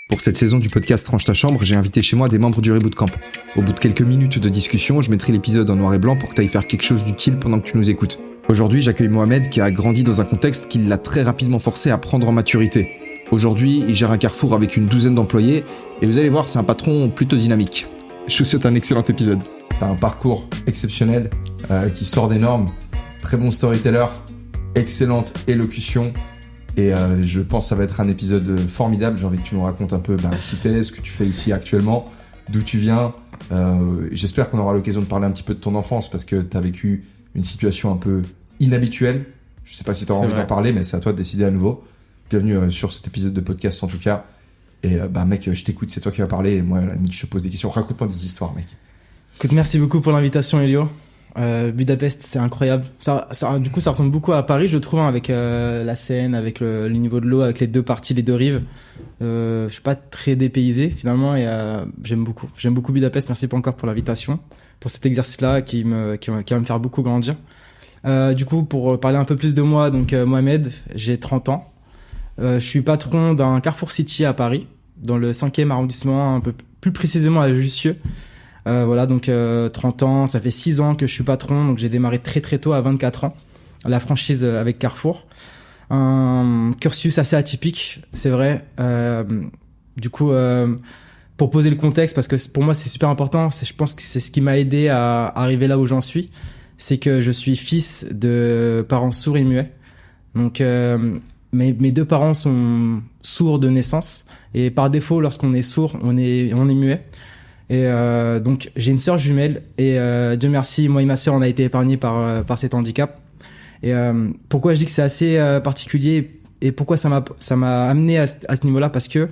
Pour cette saison du podcast Range ta chambre, j'ai invité chez moi des membres du Reboot Camp. Au bout de quelques minutes de discussion, je mettrai l'épisode en noir et blanc pour que tu ailles faire quelque chose d'utile pendant que tu nous écoutes. Aujourd'hui, j'accueille Mohamed qui a grandi dans un contexte qui l'a très rapidement forcé à prendre en maturité. Aujourd'hui, il gère un carrefour avec une douzaine d'employés et vous allez voir, c'est un patron plutôt dynamique. Je vous souhaite un excellent épisode. T'as un parcours exceptionnel qui sort des normes, très bon storyteller, excellente élocution. Et je pense que ça va être un épisode formidable. J'ai envie que tu nous racontes un peu qui t'es, ce que tu fais ici actuellement, d'où tu viens. J'espère qu'on aura l'occasion de parler un petit peu de ton enfance parce que tu as vécu une situation un peu inhabituelle. Je sais pas si tu auras envie d'en parler, mais c'est à toi de décider à nouveau. Bienvenue sur cet épisode de podcast en tout cas. Et mec, je t'écoute, c'est toi qui vas parler. Et moi, à la limite, je te pose des questions. Raconte-moi des histoires, mec. Écoute, merci beaucoup pour l'invitation, Elio. Budapest, c'est incroyable. Du coup, ça ressemble beaucoup à Paris, je trouve, avec la Seine, avec le niveau de l'eau, avec les deux parties, les deux rives. Je suis pas très dépaysé finalement et j'aime beaucoup Budapest. Merci encore pour l'invitation, pour cet exercice-là qui va me faire beaucoup grandir. Du coup, pour parler un peu plus de moi, donc Mohamed, j'ai 30 ans. Je suis patron d'un Carrefour City à Paris, dans le 5e arrondissement, un peu plus précisément à Jussieu. Voilà, donc 30 ans, ça fait 6 ans que je suis patron, donc j'ai démarré très très tôt à 24 ans, la franchise avec Carrefour. Un cursus assez atypique, c'est vrai. Du coup, pour poser le contexte, parce que pour moi c'est super important, je pense que c'est ce qui m'a aidé à arriver là où j'en suis, c'est que je suis fils de parents sourds et muets. Donc mes deux parents sont sourds de naissance, et par défaut, lorsqu'on est sourd, on est muet. Et donc j'ai une sœur jumelle et Dieu merci, moi et ma sœur on a été épargnés par cet handicap. Et pourquoi je dis que c'est assez particulier et pourquoi ça m'a amené à ce niveau-là, parce que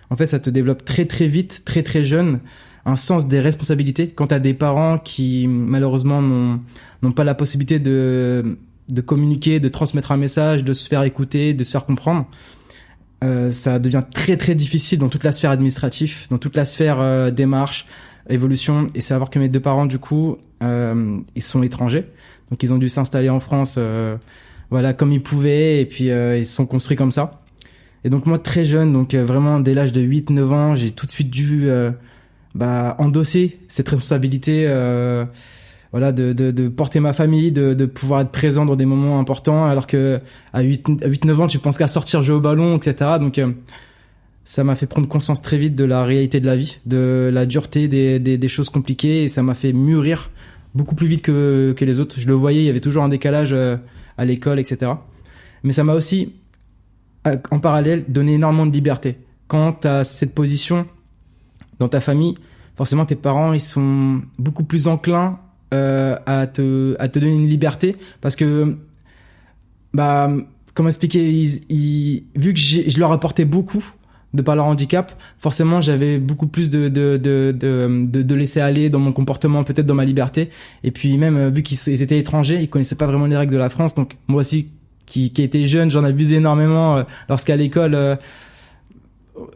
en fait ça te développe très très vite, très très jeune, un sens des responsabilités quand t'as des parents qui malheureusement n'ont pas la possibilité de communiquer, de transmettre un message, de se faire écouter, de se faire comprendre. Ça devient très très difficile dans toute la sphère administrative, dans toute la sphère démarche, évolution. Et savoir que mes deux parents, du coup, ils sont étrangers, donc ils ont dû s'installer en France, voilà, comme ils pouvaient, et puis ils se sont construits comme ça. Et donc moi, très jeune, donc vraiment dès l'âge de 8-9 ans, j'ai tout de suite dû endosser cette responsabilité. Voilà, de porter ma famille, de pouvoir être présent dans des moments importants, alors que à 8-9 ans, tu penses qu'à sortir jouer au ballon, etc. Donc, ça m'a fait prendre conscience très vite de la réalité de la vie, de la dureté des choses compliquées, et ça m'a fait mûrir beaucoup plus vite que les autres. Je le voyais, il y avait toujours un décalage à l'école, etc. Mais ça m'a aussi, en parallèle, donné énormément de liberté. Quand tu as cette position dans ta famille, forcément, tes parents, ils sont beaucoup plus enclins à te donner une liberté, parce que comment expliquer, vu que je leur apportais beaucoup de par leur handicap, forcément j'avais beaucoup plus de laisser aller dans mon comportement, peut-être dans ma liberté. Et puis même vu qu'ils étaient étrangers, ils connaissaient pas vraiment les règles de la France, donc moi aussi qui était jeune, j'en abusais énormément lorsqu'à l'école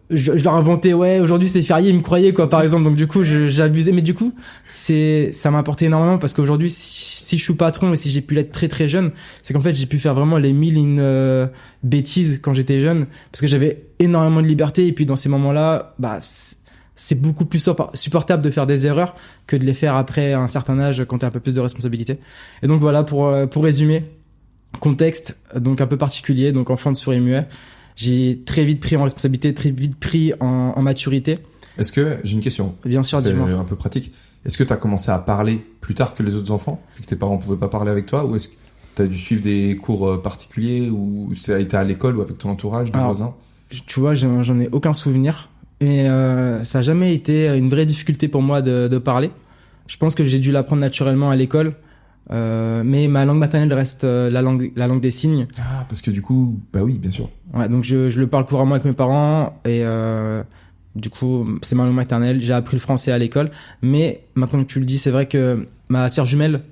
je leur inventais, ouais, aujourd'hui c'est férié, ils me croyaient, quoi, par exemple. Donc du coup j'abusais, mais du coup ça m'a apporté énormément, parce qu'aujourd'hui si je suis patron et si j'ai pu l'être très très jeune, c'est qu'en fait j'ai pu faire vraiment les mille une bêtises quand j'étais jeune, parce que j'avais énormément de liberté. Et puis dans ces moments-là, c'est beaucoup plus supportable de faire des erreurs que de les faire après un certain âge, quand t'as un peu plus de responsabilité. Et donc voilà, pour résumer, contexte donc un peu particulier, donc enfant de sourd et muet. J'ai très vite pris en responsabilité, très vite pris en maturité. Est-ce que, j'ai une question. Bien sûr, dis-moi. C'est un peu pratique. Est-ce que tu as commencé à parler plus tard que les autres enfants, vu que tes parents ne pouvaient pas parler avec toi, ou est-ce que tu as dû suivre des cours particuliers, ou ça a été à l'école ou avec ton entourage, des voisins? Tu vois, j'en ai aucun souvenir. Et ça n'a jamais été une vraie difficulté pour moi de parler. Je pense que j'ai dû l'apprendre naturellement à l'école. Mais ma langue maternelle reste la langue des signes. Ah, parce que du coup, oui, bien sûr. Ouais, donc je le parle couramment avec mes parents, et du coup, c'est ma langue maternelle. J'ai appris le français à l'école, mais maintenant que tu le dis, c'est vrai que ma sœur jumelle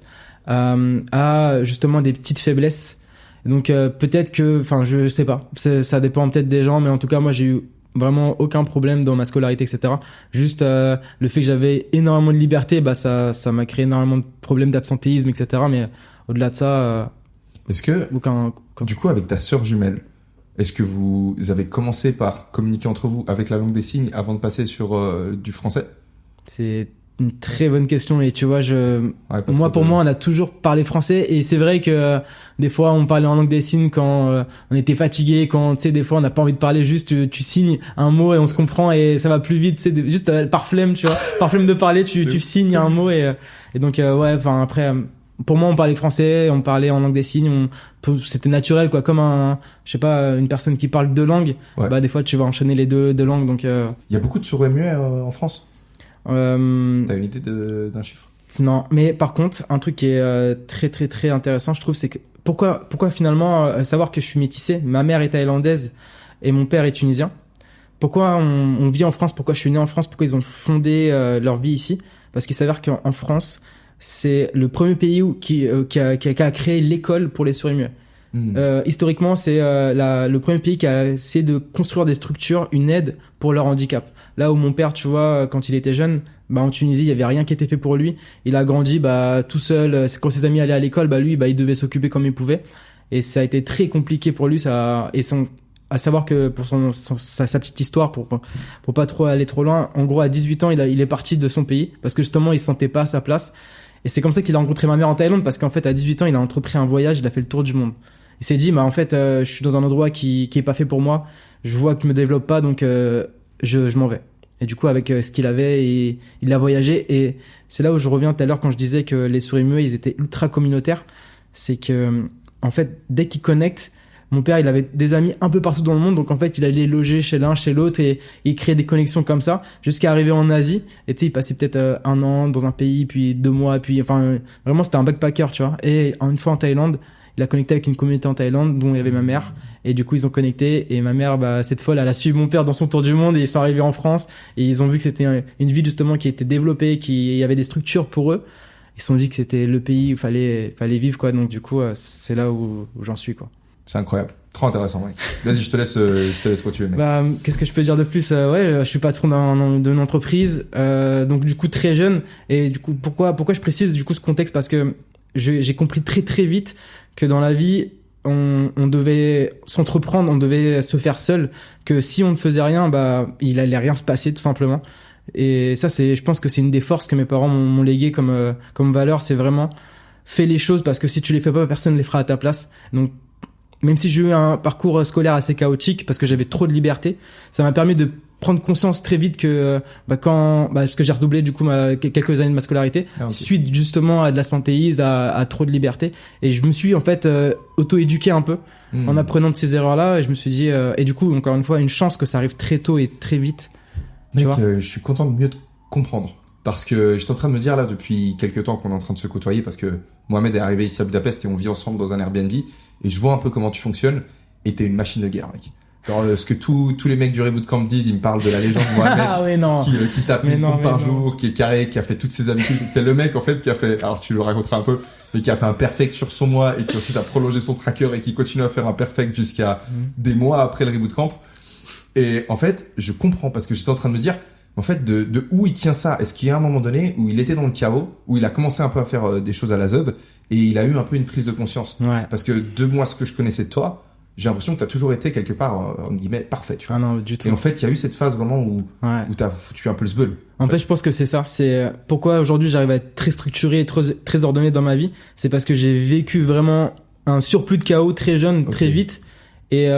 a justement des petites faiblesses. Donc peut-être que, je sais pas, ça dépend peut-être des gens, mais en tout cas, moi j'ai eu vraiment aucun problème dans ma scolarité, etc. Juste le fait que j'avais énormément de liberté, ça m'a créé énormément de problèmes d'absentéisme, etc. Mais au-delà de ça, est-ce que du coup, avec ta sœur jumelle, est-ce que vous avez commencé par communiquer entre vous avec la langue des signes avant de passer sur du français? C'est une très bonne question et tu vois, Pour moi, on a toujours parlé français et c'est vrai que des fois, on parlait en langue des signes quand on était fatigué, quand tu sais, des fois, on n'a pas envie de parler, juste tu signes un mot et on se comprend et ça va plus vite, tu sais, juste par flemme, tu vois, par flemme de parler, tu signes un mot et donc ouais, enfin après. Pour moi, on parlait français, on parlait en langue des signes, c'était naturel, quoi, comme je sais pas, une personne qui parle deux langues. Ouais. Bah des fois, tu vas enchaîner les deux langues, donc. Il y a beaucoup de sourds et muets en France. T'as une idée d'un chiffre? Non, mais par contre, un truc qui est très très très intéressant, je trouve, c'est que pourquoi finalement savoir que je suis métissé, ma mère est thaïlandaise et mon père est tunisien. Pourquoi on vit en France? Pourquoi je suis né en France? Pourquoi ils ont fondé leur vie ici? Parce qu'il s'avère qu'en France, c'est le premier pays qui a créé l'école pour les sourds et muets. Historiquement, c'est le premier pays qui a essayé de construire des structures, une aide pour leur handicap. Là où mon père, tu vois, quand il était jeune, bah en Tunisie, il y avait rien qui était fait pour lui. Il a grandi bah tout seul. Quand ses amis allaient à l'école, bah lui, bah il devait s'occuper comme il pouvait. Et ça a été très compliqué pour lui. À savoir que pour sa petite histoire, pour pas trop aller trop loin, en gros à 18 ans, il est parti de son pays parce que justement il se sentait pas à sa place. Et c'est comme ça qu'il a rencontré ma mère en Thaïlande parce qu'en fait à 18 ans, il a entrepris un voyage, il a fait le tour du monde. Il s'est dit, bah en fait, je suis dans un endroit qui est pas fait pour moi. Je vois que je me développe pas, donc je m'en vais. Et du coup, avec ce qu'il avait, il a voyagé. Et c'est là où je reviens tout à l'heure quand je disais que les souris muets, ils étaient ultra communautaires. C'est que, en fait, dès qu'ils connectent, mon père, il avait des amis un peu partout dans le monde. Donc, en fait, il allait loger chez l'un, chez l'autre et il créait des connexions comme ça jusqu'à arriver en Asie. Et tu sais, il passait peut-être un an dans un pays, puis 2 mois, puis enfin, vraiment, c'était un backpacker, tu vois. Et une fois en Thaïlande, il a connecté avec une communauté en Thaïlande dont il y avait ma mère et du coup ils ont connecté et ma mère bah cette folle elle a suivi mon père dans son tour du monde et ils sont arrivés en France et ils ont vu que c'était une ville justement qui était développée, qu'il y avait des structures pour eux. Ils se sont dit que c'était le pays où fallait vivre quoi, donc du coup c'est là où j'en suis quoi. C'est incroyable, trop intéressant mec. Vas-y, je te laisse continuer mec. Bah qu'est-ce que je peux dire de plus, ouais, je suis patron d'une entreprise donc du coup très jeune et du coup pourquoi je précise du coup ce contexte, parce que j'ai compris très très vite que dans la vie, on devait s'entreprendre, on devait se faire seul, que si on ne faisait rien, bah il allait rien se passer tout simplement. Et ça, je pense que c'est une des forces que mes parents m'ont légué comme valeur, c'est vraiment fais les choses parce que si tu les fais pas, personne les fera à ta place. Donc même si j'ai eu un parcours scolaire assez chaotique parce que j'avais trop de liberté, ça m'a permis de prendre conscience très vite que parce que j'ai redoublé du coup quelques années de ma scolarité suite justement à de l'absentéisme, à trop de liberté, et je me suis en fait auto-éduqué un peu en apprenant de ces erreurs là et je me suis dit et du coup encore une fois une chance que ça arrive très tôt et très vite. Mec, je suis content de mieux te comprendre parce que j'étais en train de me dire là depuis quelques temps qu'on est en train de se côtoyer parce que Mohamed est arrivé ici à Budapest et on vit ensemble dans un Airbnb et je vois un peu comment tu fonctionnes et t'es une machine de guerre mec. Alors, ce que tous les mecs du Reboot Camp disent, ils me parlent de la légende Mohamed, qui tape 1000 pompes par jour, qui est carré, qui a fait toutes ses habitudes. C'est le mec, en fait, qui a fait, alors tu le raconteras un peu, mais qui a fait un perfect sur son mois et qui ensuite a prolongé son tracker et qui continue à faire un perfect jusqu'à des mois après le Reboot Camp. Et en fait, je comprends parce que j'étais en train de me dire, en fait, de où il tient ça? Est-ce qu'il y a un moment donné où il était dans le chaos, où il a commencé un peu à faire des choses à la zeub et il a eu un peu une prise de conscience? Ouais. Parce que de moi, ce que je connaissais de toi, j'ai l'impression que t'as toujours été quelque part, en guillemets, parfait, tu vois. Ah non, du tout. Et en fait, il y a eu cette phase vraiment où t'as foutu un peu le sbeul. En fait, je pense que c'est ça. C'est pourquoi aujourd'hui j'arrive à être très structuré et très ordonné dans ma vie. C'est parce que j'ai vécu vraiment un surplus de chaos très jeune, très vite. Et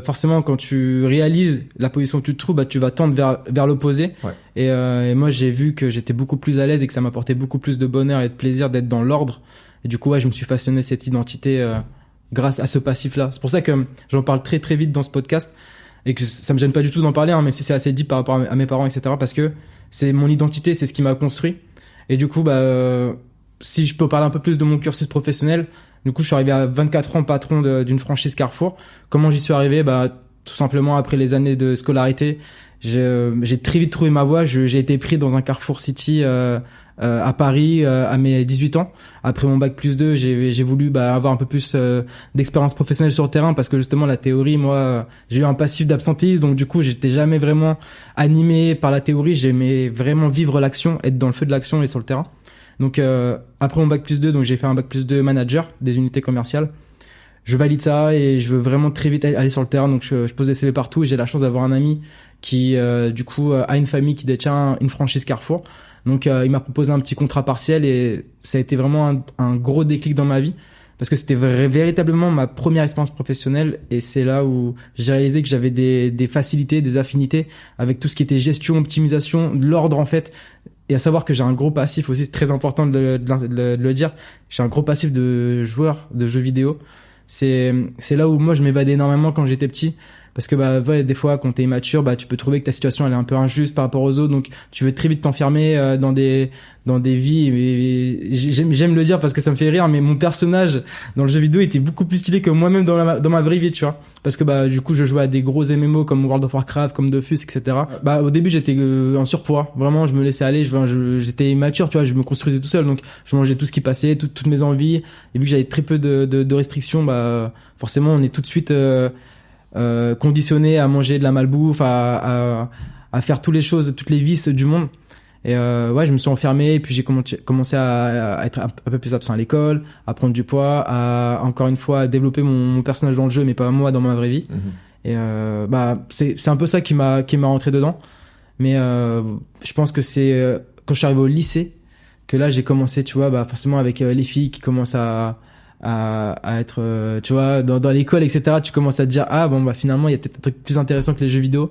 forcément, quand tu réalises la position que tu te trouves, bah, tu vas tendre vers l'opposé. Ouais. Et moi, j'ai vu que j'étais beaucoup plus à l'aise et que ça m'apportait beaucoup plus de bonheur et de plaisir d'être dans l'ordre. Et du coup, ouais, je me suis façonné cette identité grâce à ce passif-là. C'est pour ça que j'en parle très très vite dans ce podcast et que ça me gêne pas du tout d'en parler, même si c'est assez deep par rapport à mes parents, etc. Parce que c'est mon identité, c'est ce qui m'a construit. Et du coup, bah, si je peux parler un peu plus de mon cursus professionnel, du coup, je suis arrivé à 24 ans patron d'une franchise Carrefour. Comment j'y suis arrivé? Bah, tout simplement après les années de scolarité, j'ai très vite trouvé ma voie. J'ai été pris dans un Carrefour City à Paris à mes 18 ans. Après mon bac plus 2, j'ai voulu avoir un peu plus d'expérience professionnelle sur le terrain parce que justement la théorie, moi, j'ai eu un passif d'absentéisme, donc du coup, j'étais jamais vraiment animé par la théorie. J'aimais vraiment vivre l'action, être dans le feu de l'action et sur le terrain. Donc après mon bac plus 2, donc j'ai fait un bac plus 2 manager des unités commerciales. je valide ça et je veux vraiment très vite aller sur le terrain. Donc je pose des CV partout et j'ai la chance d'avoir un ami qui du coup a une famille qui détient une franchise Carrefour. Donc il m'a proposé un petit contrat partiel et ça a été vraiment un gros déclic dans ma vie parce que c'était véritablement ma première expérience professionnelle et c'est là où j'ai réalisé que j'avais des facilités, des affinités avec tout ce qui était gestion, optimisation, de l'ordre en fait. Et à savoir que j'ai un gros passif aussi, c'est très important de le dire. J'ai un gros passif de joueur de jeux vidéo. C'est là où moi je m'évadais énormément quand j'étais petit. Parce que ouais, des fois quand t'es immature, tu peux trouver que ta situation elle est un peu injuste par rapport aux autres, donc tu veux très vite t'enfermer dans des vies. Et j'aime le dire parce que ça me fait rire, mais mon personnage dans le jeu vidéo était beaucoup plus stylé que moi-même dans ma vraie vie, tu vois. Parce que du coup je jouais à des gros MMO comme World of Warcraft, comme Dofus, etc. Au début j'étais en surpoids, vraiment je me laissais aller, j'étais immature, tu vois, je me construisais tout seul, donc je mangeais tout ce qui passait, toutes mes envies. Et vu que j'avais très peu de restrictions, forcément on est tout de suite conditionné à manger de la malbouffe, à faire toutes les choses, toutes les vices du monde. Et ouais, je me suis enfermé et puis j'ai commencé à être un peu plus absent à l'école, à prendre du poids, à encore une fois à développer mon personnage dans le jeu, mais pas moi dans ma vraie vie. Et c'est un peu ça qui m'a rentré dedans. Mais je pense que c'est quand je suis arrivé au lycée que là j'ai commencé, tu vois, forcément avec les filles qui commencent à être tu vois dans l'école, etc. Tu commences à te dire finalement il y a peut-être un truc plus intéressant que les jeux vidéo.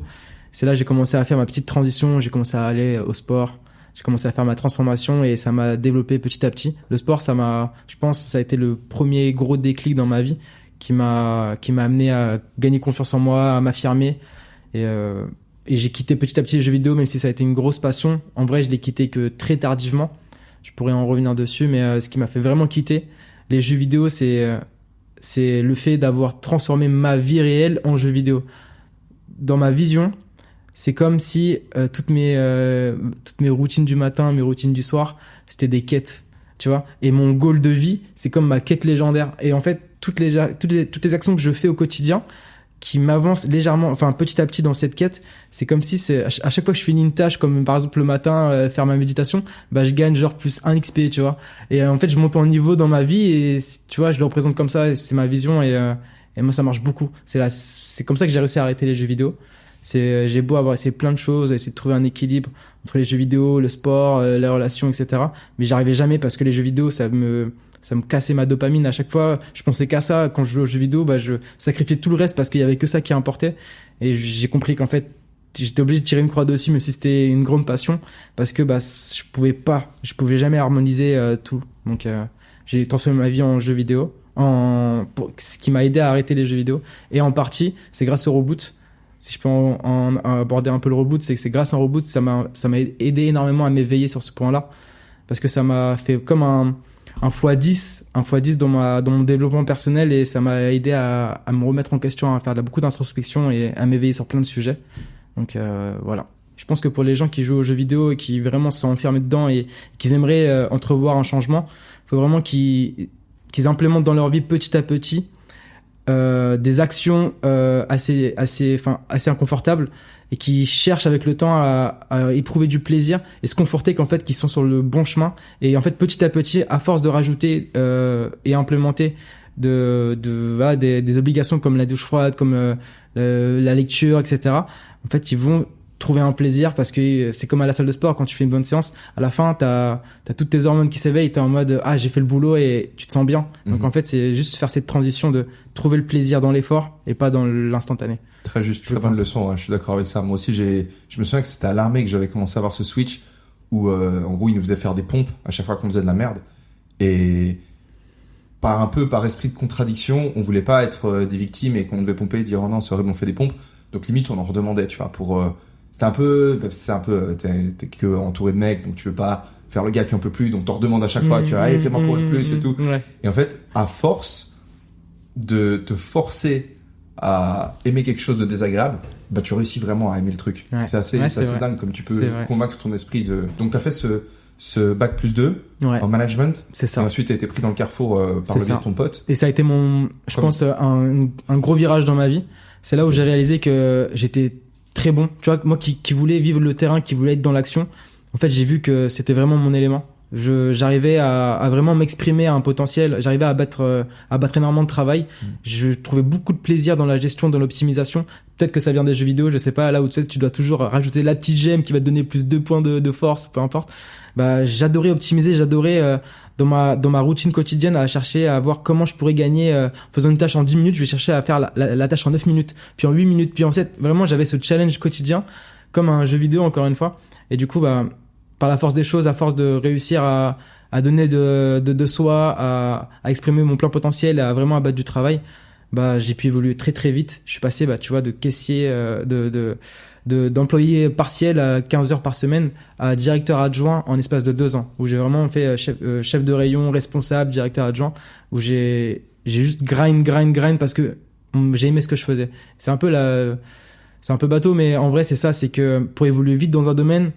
C'est là que j'ai commencé à faire ma petite transition, j'ai commencé à aller au sport, j'ai commencé à faire ma transformation et ça m'a développé petit à petit. Le sport, je pense ça a été le premier gros déclic dans ma vie qui m'a amené à gagner confiance en moi, à m'affirmer et j'ai quitté petit à petit les jeux vidéo, même si ça a été une grosse passion. En vrai je l'ai quitté que très tardivement, je pourrais en revenir dessus, mais ce qui m'a fait vraiment quitter les jeux vidéo, c'est le fait d'avoir transformé ma vie réelle en jeu vidéo. Dans ma vision, c'est comme si toutes mes routines du matin, mes routines du soir, c'était des quêtes, tu vois. Et mon goal de vie, c'est comme ma quête légendaire. Et en fait, toutes les actions que je fais au quotidien, qui m'avancent légèrement, enfin petit à petit dans cette quête, c'est comme si à chaque fois que je finis une tâche, comme par exemple le matin faire ma méditation, je gagne genre plus 1 XP, tu vois. Et en fait je monte en niveau dans ma vie et tu vois je le représente comme ça, et c'est ma vision et moi ça marche beaucoup. C'est comme ça que j'ai réussi à arrêter les jeux vidéo. J'ai beau avoir essayé plein de choses, essayer de trouver un équilibre entre les jeux vidéo, le sport, les relations, etc. Mais j'arrivais jamais parce que les jeux vidéo ça me cassait ma dopamine. À chaque fois, je pensais qu'à ça. Quand je jouais aux jeux vidéo, je sacrifiais tout le reste parce qu'il y avait que ça qui importait. Et j'ai compris qu'en fait, j'étais obligé de tirer une croix dessus, même si c'était une grande passion, parce que je pouvais jamais harmoniser tout. Donc j'ai transformé ma vie en jeu vidéo, ce qui m'a aidé à arrêter les jeux vidéo. Et en partie, c'est grâce au reboot. Si je peux en aborder un peu le reboot, c'est que c'est grâce au reboot, ça m'a aidé énormément à m'éveiller sur ce point-là, parce que ça m'a fait comme un x10 dans mon développement personnel, et ça m'a aidé à me remettre en question, à faire beaucoup d'introspection et à m'éveiller sur plein de sujets. Donc voilà. Je pense que pour les gens qui jouent aux jeux vidéo et qui vraiment sont enfermés dedans et qu'ils aimeraient entrevoir un changement, il faut vraiment qu'ils implémentent dans leur vie petit à petit des actions assez inconfortables, et qui cherchent avec le temps à éprouver du plaisir et se conforter qu'en fait qu'ils sont sur le bon chemin. Et en fait petit à petit, à force de rajouter et implémenter des obligations comme la douche froide, comme la lecture, etc., en fait ils vont trouver un plaisir, parce que c'est comme à la salle de sport, quand tu fais une bonne séance, à la fin t'as toutes tes hormones qui s'éveillent, t'es en mode j'ai fait le boulot, et tu te sens bien. Donc en fait c'est juste faire cette transition de trouver le plaisir dans l'effort et pas dans l'instantané. Très juste, très bonne leçon, hein, je suis d'accord avec ça. Moi aussi je me souviens que c'était à l'armée que j'avais commencé à avoir ce switch où en gros ils nous faisaient faire des pompes à chaque fois qu'on faisait de la merde, et par esprit de contradiction, on voulait pas être des victimes et qu'on devait pomper et dire oh non c'est horrible on fait des pompes, donc limite on en redemandait, tu vois, pour c'est un peu t'es que entouré de mecs, donc tu veux pas faire le gars qui en peut plus, donc t'en redemandes à chaque fois, tu vois, allez fais-moi courir plus et tout. Ouais. Et en fait, à force de te forcer à aimer quelque chose de désagréable, tu réussis vraiment à aimer le truc. Ouais. C'est assez dingue comme tu peux convaincre ton esprit de. Donc t'as fait ce bac plus 2 en management. C'est ça. Et ensuite t'as été pris dans le Carrefour par le biais de ton pote. Et ça a été je pense un gros virage dans ma vie. C'est là où j'ai réalisé que j'étais très bon. Tu vois, moi qui voulais vivre le terrain, qui voulais être dans l'action, en fait, j'ai vu que c'était vraiment mon élément. J'arrivais à vraiment m'exprimer à un potentiel. J'arrivais à battre énormément de travail. Je trouvais beaucoup de plaisir dans la gestion, dans l'optimisation. Peut-être que ça vient des jeux vidéo, je sais pas. Là où tu dois toujours rajouter la petite gemme qui va te donner plus 2 points de force, peu importe. Bah, j'adorais optimiser, dans ma routine quotidienne à chercher à voir comment je pourrais gagner en faisant une tâche en 10 minutes. Je vais chercher à faire la tâche en 9 minutes, puis en 8 minutes, puis en 7. Vraiment, j'avais ce challenge quotidien comme un jeu vidéo, encore une fois. Et du coup, bah, par la force des choses, à force de réussir à donner de soi, à exprimer mon plein potentiel, à vraiment abattre du travail, bah, j'ai pu évoluer très très vite. Je suis passé, bah, tu vois, de caissier, d'employé partiel à 15 heures par semaine à directeur adjoint en espace de 2 ans, où j'ai vraiment fait chef de rayon, responsable, directeur adjoint, où j'ai juste grind parce que j'ai aimé ce que je faisais. C'est un peu bateau, mais en vrai, c'est ça, c'est que pour évoluer vite dans un domaine,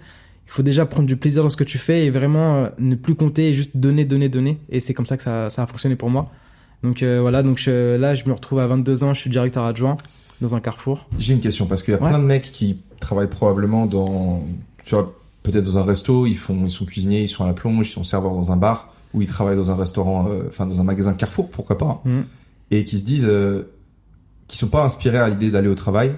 il faut déjà prendre du plaisir dans ce que tu fais et vraiment ne plus compter et juste donner. Et c'est comme ça que ça a fonctionné pour moi. Donc voilà, là, je me retrouve à 22 ans, je suis directeur adjoint dans un Carrefour. J'ai une question, parce qu'il y a plein de mecs qui travaillent probablement peut-être dans un resto, ils sont cuisiniers, ils sont à la plonge, ils sont serveurs dans un bar, ou ils travaillent dans un restaurant, dans un magasin Carrefour, pourquoi pas, et qui se disent qui sont pas inspirés à l'idée d'aller au travail,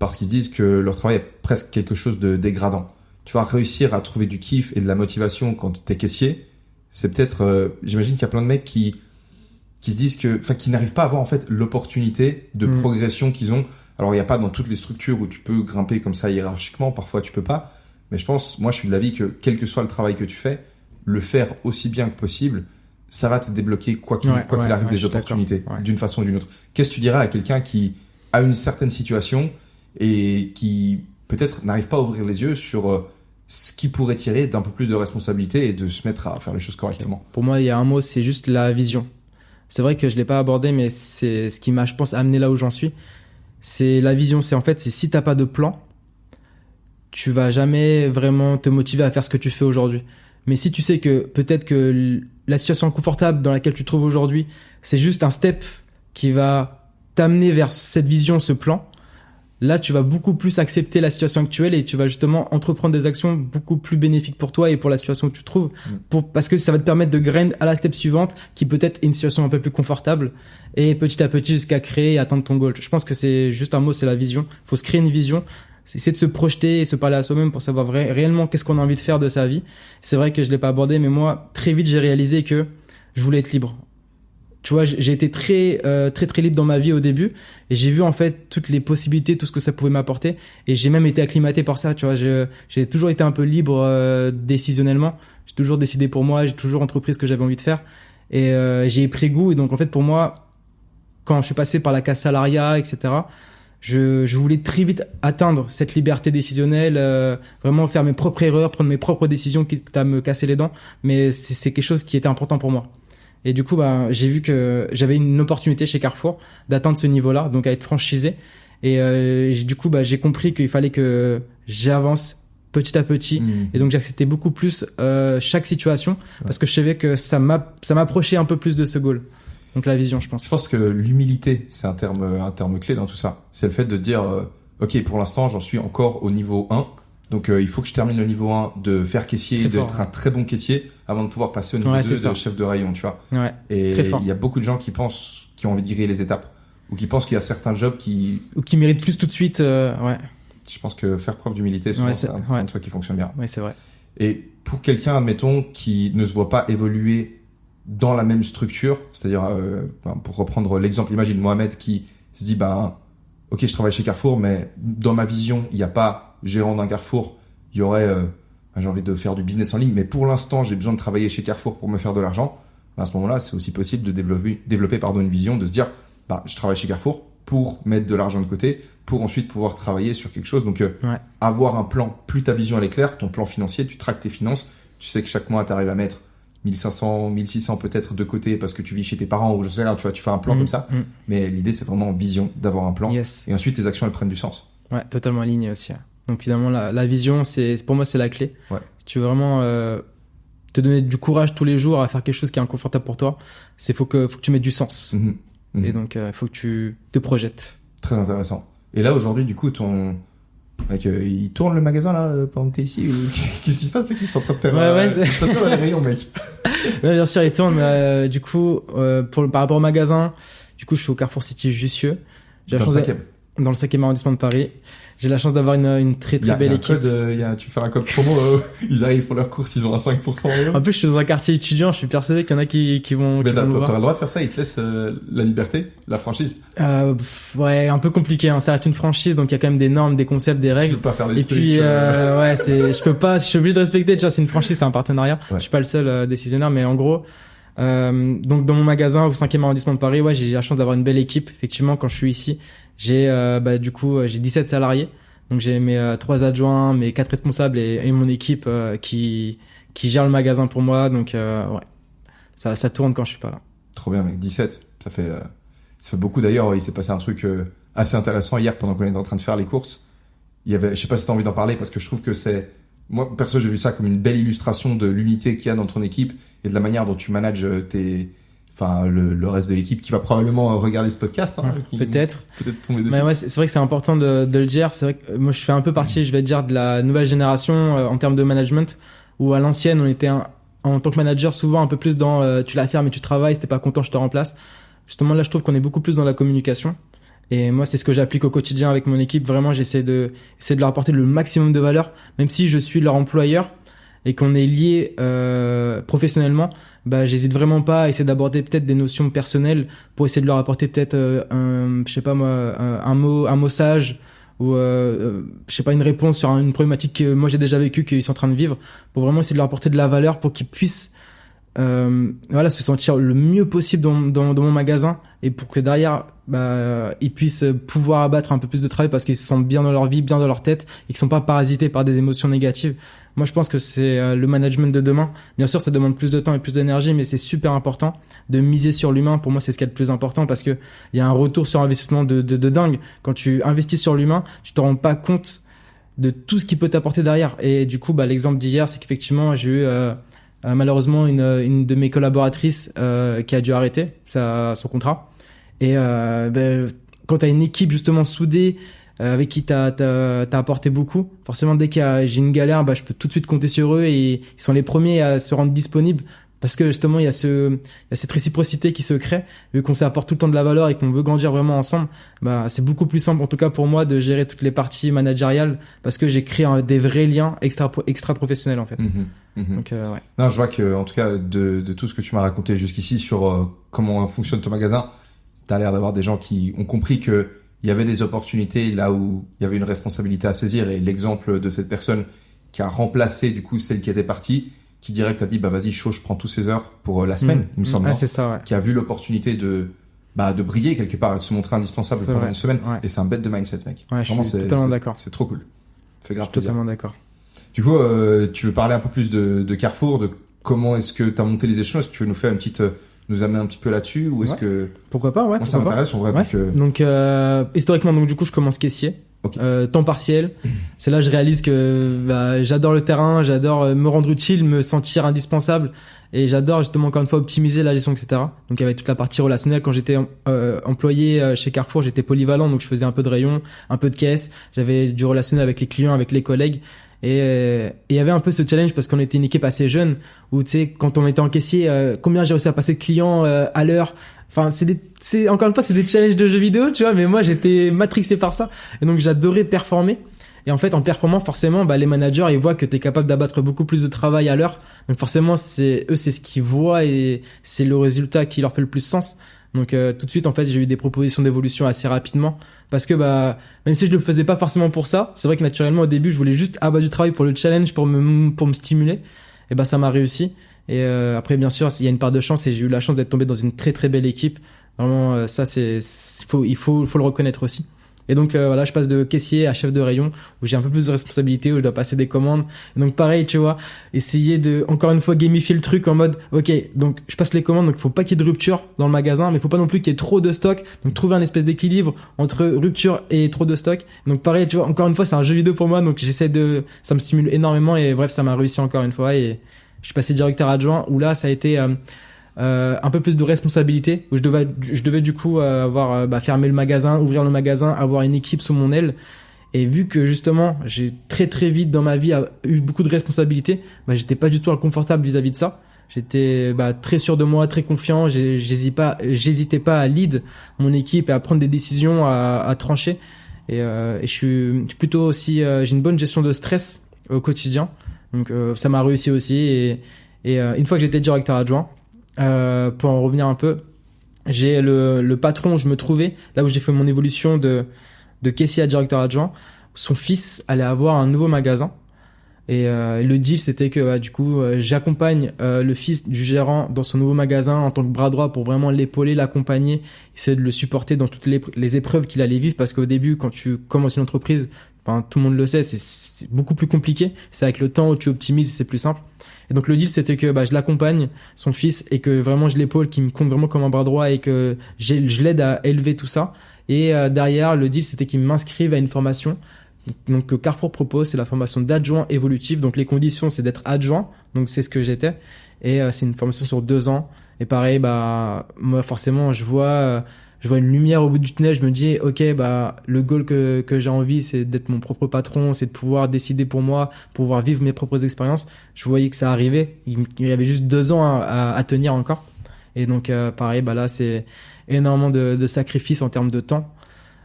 parce qu'ils se disent que leur travail est presque quelque chose de dégradant. Tu vas réussir à trouver du kiff et de la motivation quand t'es caissier. C'est peut-être, j'imagine qu'il y a plein de mecs qui se disent qui n'arrivent pas à avoir en fait l'opportunité de progression qu'ils ont. Alors il y a pas dans toutes les structures où tu peux grimper comme ça hiérarchiquement, parfois tu peux pas. Mais moi je suis de l'avis que quel que soit le travail que tu fais, le faire aussi bien que possible, ça va te débloquer quoi qu'il arrive des opportunités d'une façon ou d'une autre. Qu'est-ce que tu dirais à quelqu'un qui a une certaine situation et qui peut-être n'arrive pas à ouvrir les yeux sur ce qui pourrait tirer d'un peu plus de responsabilité et de se mettre à faire les choses correctement? Pour moi, il y a un mot, c'est juste la vision. C'est vrai que je l'ai pas abordé, mais c'est ce qui m'a, je pense, amené là où j'en suis. C'est la vision. C'est si t'as pas de plan, tu vas jamais vraiment te motiver à faire ce que tu fais aujourd'hui. Mais si tu sais que peut-être que la situation inconfortable dans laquelle tu te trouves aujourd'hui, c'est juste un step qui va t'amener vers cette vision, ce plan, là, tu vas beaucoup plus accepter la situation actuelle et tu vas justement entreprendre des actions beaucoup plus bénéfiques pour toi et pour la situation que tu te trouves. Parce que ça va te permettre de grind à la step suivante qui peut-être est une situation un peu plus confortable et petit à petit jusqu'à créer et atteindre ton goal. Je pense que c'est juste un mot, c'est la vision. Faut se créer une vision. C'est de se projeter et se parler à soi-même pour savoir réellement qu'est-ce qu'on a envie de faire de sa vie. C'est vrai que je l'ai pas abordé, mais moi, très vite, j'ai réalisé que je voulais être libre. Tu vois, j'ai été très libre dans ma vie au début et j'ai vu en fait toutes les possibilités, tout ce que ça pouvait m'apporter et j'ai même été acclimaté par ça. Tu vois, j'ai toujours été un peu libre décisionnellement. J'ai toujours décidé pour moi, j'ai toujours entrepris ce que j'avais envie de faire et j'ai pris goût. Et donc en fait pour moi, quand je suis passé par la case salariat, etc., je voulais très vite atteindre cette liberté décisionnelle, vraiment faire mes propres erreurs, prendre mes propres décisions quitte à me casser les dents. Mais c'est quelque chose qui était important pour moi. Et du coup, bah, j'ai vu que j'avais une opportunité chez Carrefour d'atteindre ce niveau-là, donc à être franchisé. Et du coup, bah, j'ai compris qu'il fallait que j'avance petit à petit. Et donc, j'acceptais beaucoup plus chaque situation parce que je savais que ça m'approchait un peu plus de ce goal. Donc, la vision, je pense. Je pense que l'humilité, c'est un terme clé dans tout ça. C'est le fait de dire, OK, pour l'instant, j'en suis encore au niveau 1. Donc, il faut que je termine le niveau 1 de faire caissier, d'être un très bon caissier avant de pouvoir passer au niveau 2 de chef de rayon, tu vois. Ouais, et il y a beaucoup de gens qui ont envie de griller les étapes ou qui pensent qu'il y a certains jobs ou qui méritent plus tout de suite, Je pense que faire preuve d'humilité, souvent, c'est un truc qui fonctionne bien. Ouais, c'est vrai. Et pour quelqu'un, admettons, qui ne se voit pas évoluer dans la même structure, c'est-à-dire, pour reprendre l'exemple, imagine Mohamed qui se dit, OK, je travaille chez Carrefour, mais dans ma vision, il n'y a pas gérant d'un Carrefour, il y aurait, j'ai envie de faire du business en ligne, mais pour l'instant, j'ai besoin de travailler chez Carrefour pour me faire de l'argent. À ce moment-là, c'est aussi possible de développer une vision, de se dire, je travaille chez Carrefour pour mettre de l'argent de côté, pour ensuite pouvoir travailler sur quelque chose. Donc, avoir un plan, plus ta vision elle est claire, ton plan financier, tu traques tes finances, tu sais que chaque mois, tu arrives à mettre 1500, 1600 peut-être de côté parce que tu vis chez tes parents ou je sais rien, tu fais un plan comme ça. Mais l'idée, c'est vraiment en vision d'avoir un plan. Yes. Et ensuite, tes actions, elles prennent du sens. Ouais, totalement aligné aussi. Donc finalement, la vision, pour moi, c'est la clé. Ouais. Si tu veux vraiment te donner du courage tous les jours à faire quelque chose qui est inconfortable pour toi, faut que tu mettes du sens. Et donc, il faut que tu te projettes. Très intéressant. Et là, aujourd'hui, du coup, ton Mec, ils tournent le magasin là pendant que t'es ici ou... Qu'est-ce qui se passe, mec? Ils sont en train de faire. Ouais, il se passe quoi dans les rayons, mec? Ouais, bien sûr, ils tournent. Du coup, par rapport au magasin, du coup, je suis au Carrefour City Jussieu. Dans le 5e. Dans le 5e arrondissement de Paris. J'ai la chance d'avoir une très très belle équipe. Tu fais un code promo, ils arrivent pour leurs courses, ils ont un 5%. En plus, je suis dans un quartier étudiant, je suis persuadé qu'il y en a qui vont. Mais qui vont me voir. t'auras le droit de faire ça, ils te laissent la liberté, la franchise. Ouais, un peu compliqué, hein. Ça reste une franchise, donc il y a quand même des normes, des concepts, des règles. Tu peux pas faire des Et trucs. puis, ouais, je peux pas, je suis obligé de respecter, tu vois, c'est une franchise, c'est un partenariat. Ouais. Je suis pas le seul décisionnaire, mais en gros, donc dans mon magasin au 5e arrondissement de Paris, ouais, j'ai la chance d'avoir une belle équipe. Effectivement, quand je suis ici, j'ai, du coup, j'ai 17 salariés. Donc j'ai mes 3 adjoints, mes 4 responsables et mon équipe qui gère le magasin pour moi. Donc ouais, ça tourne quand je suis pas là. Trop bien, mec. 17, ça fait beaucoup. D'ailleurs, il s'est passé un truc assez intéressant hier pendant qu'on était en train de faire les courses. Il y avait, je sais pas si t'as envie d'en parler parce que je trouve que c'est, moi perso, j'ai vu ça comme une belle illustration de l'unité qu'il y a dans ton équipe et de la manière dont tu manages le reste de l'équipe qui va probablement regarder ce podcast. Hein, Peut-être tomber dessus. Mais ouais, c'est vrai que c'est important de le dire. C'est vrai que moi, je fais un peu partie, je vais dire, de la nouvelle génération en termes de management, où à l'ancienne, on était en tant que manager souvent un peu plus dans tu la fermes et tu travailles, si t'es pas content, je te remplace. Justement, là, je trouve qu'on est beaucoup plus dans la communication. Et moi, c'est ce que j'applique au quotidien avec mon équipe. Vraiment, j'essaie de leur apporter le maximum de valeur, même si je suis leur employeur et qu'on est liés professionnellement. Bah, j'hésite vraiment pas à essayer d'aborder peut-être des notions personnelles pour essayer de leur apporter peut-être je sais pas moi, un mot sage ou je sais pas, une réponse sur une problématique que moi j'ai déjà vécue, qu'ils sont en train de vivre, pour vraiment essayer de leur apporter de la valeur pour qu'ils puissent voilà, se sentir le mieux possible dans mon magasin et pour que derrière ils puissent pouvoir abattre un peu plus de travail parce qu'ils se sentent bien dans leur vie, bien dans leur tête et qu'ils sont pas parasités par des émotions négatives. Moi, je pense que c'est le management de demain. Bien sûr, ça demande plus de temps et plus d'énergie, mais c'est super important de miser sur l'humain. Pour moi, c'est ce qui est le plus important parce que il y a un retour sur investissement de dingue. Quand tu investis sur l'humain, tu te rends pas compte de tout ce qui peut t'apporter derrière. Et du coup, l'exemple d'hier, c'est qu'effectivement, j'ai eu malheureusement une de mes collaboratrices qui a dû arrêter son contrat. Et quand tu as une équipe justement soudée, avec qui t'as apporté beaucoup, forcément dès que j'ai une galère, je peux tout de suite compter sur eux et ils sont les premiers à se rendre disponibles parce que justement il y a cette réciprocité qui se crée vu qu'on s'apporte tout le temps de la valeur et qu'on veut grandir vraiment ensemble. C'est beaucoup plus simple en tout cas pour moi de gérer toutes les parties managériales parce que j'ai créé des vrais liens extra professionnels en fait. Donc ouais. Non, je vois que en tout cas de tout ce que tu m'as raconté jusqu'ici sur comment fonctionne ton magasin, t'as l'air d'avoir des gens qui ont compris que il y avait des opportunités là où il y avait une responsabilité à saisir et l'exemple de cette personne qui a remplacé du coup celle qui était partie, qui direct a dit vas-y chaud, je prends tous ces heures pour la semaine, il me semble. C'est ça, ouais. Qui a vu l'opportunité de briller quelque part et de se montrer indispensable pendant une semaine. Ouais. Et c'est un bête de mindset, mec. Ouais, vraiment, je suis totalement d'accord. C'est trop cool. Fait grave plaisir. Je suis totalement d'accord. Du coup, tu veux parler un peu plus de Carrefour, de comment est-ce que tu as monté les échelons? Est-ce que tu veux nous faire nous amener un petit peu là-dessus ou est-ce que pourquoi pas, ouais. Moi, ça m'intéresse en vrai. Ouais. Donc historiquement, donc du coup, je commence caissier, temps partiel. C'est là que je réalise que j'adore le terrain, j'adore me rendre utile, me sentir indispensable, et j'adore justement encore une fois optimiser la gestion, etc. Donc il y avait toute la partie relationnelle. Quand j'étais employé chez Carrefour, j'étais polyvalent, donc je faisais un peu de rayon, un peu de caisse, j'avais du relationnel avec les clients, avec les collègues. Et il y avait un peu ce challenge parce qu'on était une équipe assez jeune où tu sais quand on était en caissier combien j'ai réussi à passer de clients à l'heure, enfin c'est encore une fois c'est des challenges de jeux vidéo, tu vois, mais moi j'étais matrixé par ça et donc j'adorais performer. Et en fait en performant forcément les managers ils voient que t'es capable d'abattre beaucoup plus de travail à l'heure, donc forcément c'est ce qu'ils voient et c'est le résultat qui leur fait le plus sens. Donc tout de suite en fait j'ai eu des propositions d'évolution assez rapidement parce que même si je le faisais pas forcément pour ça, c'est vrai que naturellement au début je voulais juste abattre du travail pour le challenge, pour me stimuler, et ça m'a réussi. Et après bien sûr il y a une part de chance et j'ai eu la chance d'être tombé dans une très très belle équipe. Vraiment ça il faut le reconnaître aussi. Et donc voilà, je passe de caissier à chef de rayon où j'ai un peu plus de responsabilité, où je dois passer des commandes. Et donc pareil, tu vois, essayer de encore une fois gamifier le truc en mode OK, donc je passe les commandes, donc il faut pas qu'il y ait de rupture dans le magasin, mais il faut pas non plus qu'il y ait trop de stock. Donc trouver un espèce d'équilibre entre rupture et trop de stock. Donc pareil, tu vois, encore une fois, c'est un jeu vidéo pour moi, donc ça me stimule énormément et bref, ça m'a réussi encore une fois et je suis passé directeur adjoint où là ça a été un peu plus de responsabilité où je devais du coup avoir fermer le magasin, ouvrir le magasin, avoir une équipe sous mon aile Et vu que justement j'ai très très vite dans ma vie eu beaucoup de responsabilités, j'étais pas du tout inconfortable vis-à-vis de ça. J'étais très sûr de moi, très confiant. J'hésitais pas à lead mon équipe et à prendre des décisions, à trancher. Et je suis plutôt aussi, j'ai une bonne gestion de stress au quotidien. Donc ça m'a réussi aussi. Et une fois que j'étais directeur adjoint, pour en revenir un peu, j'ai le patron où je me trouvais, là où j'ai fait mon évolution de caissier à directeur adjoint. Son fils allait avoir un nouveau magasin. Et le deal, c'était que du coup, j'accompagne le fils du gérant dans son nouveau magasin en tant que bras droit pour vraiment l'épauler, l'accompagner, essayer de le supporter dans toutes les épreuves qu'il allait vivre. Parce qu'au début, quand tu commences une entreprise, tout le monde le sait, c'est beaucoup plus compliqué. C'est avec le temps où tu optimises, c'est plus simple. Et donc le deal, c'était que je l'accompagne, son fils, et que vraiment je l'épaule, qu'il me compte vraiment comme un bras droit et que je l'aide à élever tout ça. Et derrière, le deal, c'était qu'il m'inscrive à une formation. Donc que Carrefour propose, c'est la formation d'adjoint évolutif. Donc les conditions, c'est d'être adjoint. Donc c'est ce que j'étais. Et c'est une formation sur 2 ans. Et pareil, moi forcément, je vois une lumière au bout du tunnel. Je me dis, ok, le goal que j'ai envie, c'est d'être mon propre patron, c'est de pouvoir décider pour moi, pouvoir vivre mes propres expériences. Je voyais que ça arrivait. Il y avait juste 2 ans à tenir encore. Et donc pareil, là c'est énormément de sacrifices en termes de temps.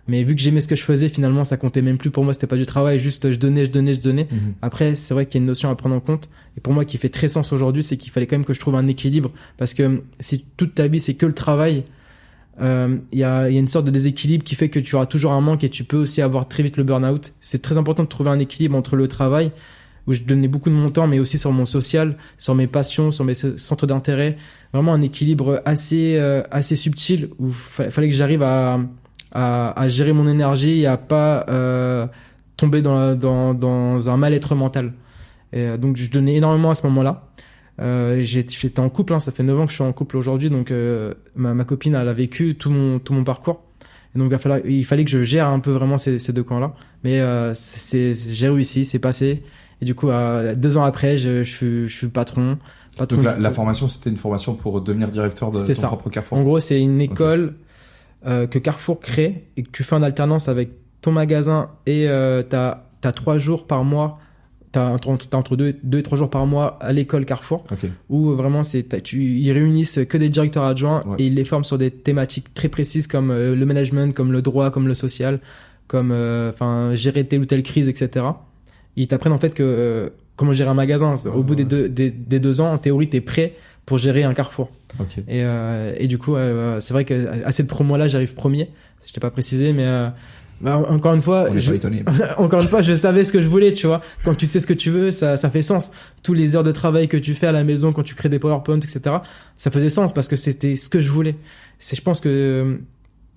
Mais vu que j'aimais ce que je faisais, finalement, ça comptait même plus pour moi. C'était pas du travail, juste je donnais. Après, c'est vrai qu'il y a une notion à prendre en compte. Et pour moi, qui fait très sens aujourd'hui, c'est qu'il fallait quand même que je trouve un équilibre. Parce que si toute ta vie, c'est que le travail, il y a une sorte de déséquilibre qui fait que tu auras toujours un manque et tu peux aussi avoir très vite le burn-out. C'est très important de trouver un équilibre entre le travail, où je donnais beaucoup de mon temps, mais aussi sur mon social, sur mes passions, sur mes centres d'intérêt. Vraiment un équilibre assez subtil où fallait que j'arrive à gérer mon énergie et à pas tomber dans un mal-être mental. Et donc je donnais énormément à ce moment-là. J'étais en couple, ça fait 9 ans que je suis en couple aujourd'hui, donc ma copine elle a vécu tout mon parcours. Et donc il fallait que je gère un peu vraiment ces 2 camps-là. Mais j'ai réussi, c'est passé. Et du coup, 2 ans après, je suis patron. Donc la formation, c'était une formation pour devenir directeur de ton propre Carrefour. En gros, c'est une école que Carrefour crée et que tu fais en alternance avec ton magasin et t'as 3 jours par mois, t'as entre 2 et 3 jours par mois à l'école Carrefour, où vraiment ils réunissent que des directeurs adjoints et ils les forment sur des thématiques très précises comme le management, comme le droit, comme le social, comme gérer telle ou telle crise, etc. Ils t'apprennent en fait que comment gérer un magasin. Au bout des 2 ans, en théorie, t'es prêt pour gérer un Carrefour. Et du coup, c'est vrai qu'à cette promo-là, j'arrive premier. Je t'ai pas précisé, mais encore une fois, encore une fois, je savais ce que je voulais, tu vois. Quand tu sais ce que tu veux, ça fait sens. Tous les heures de travail que tu fais à la maison, quand tu crées des PowerPoint, etc., ça faisait sens parce que c'était ce que je voulais. Je pense que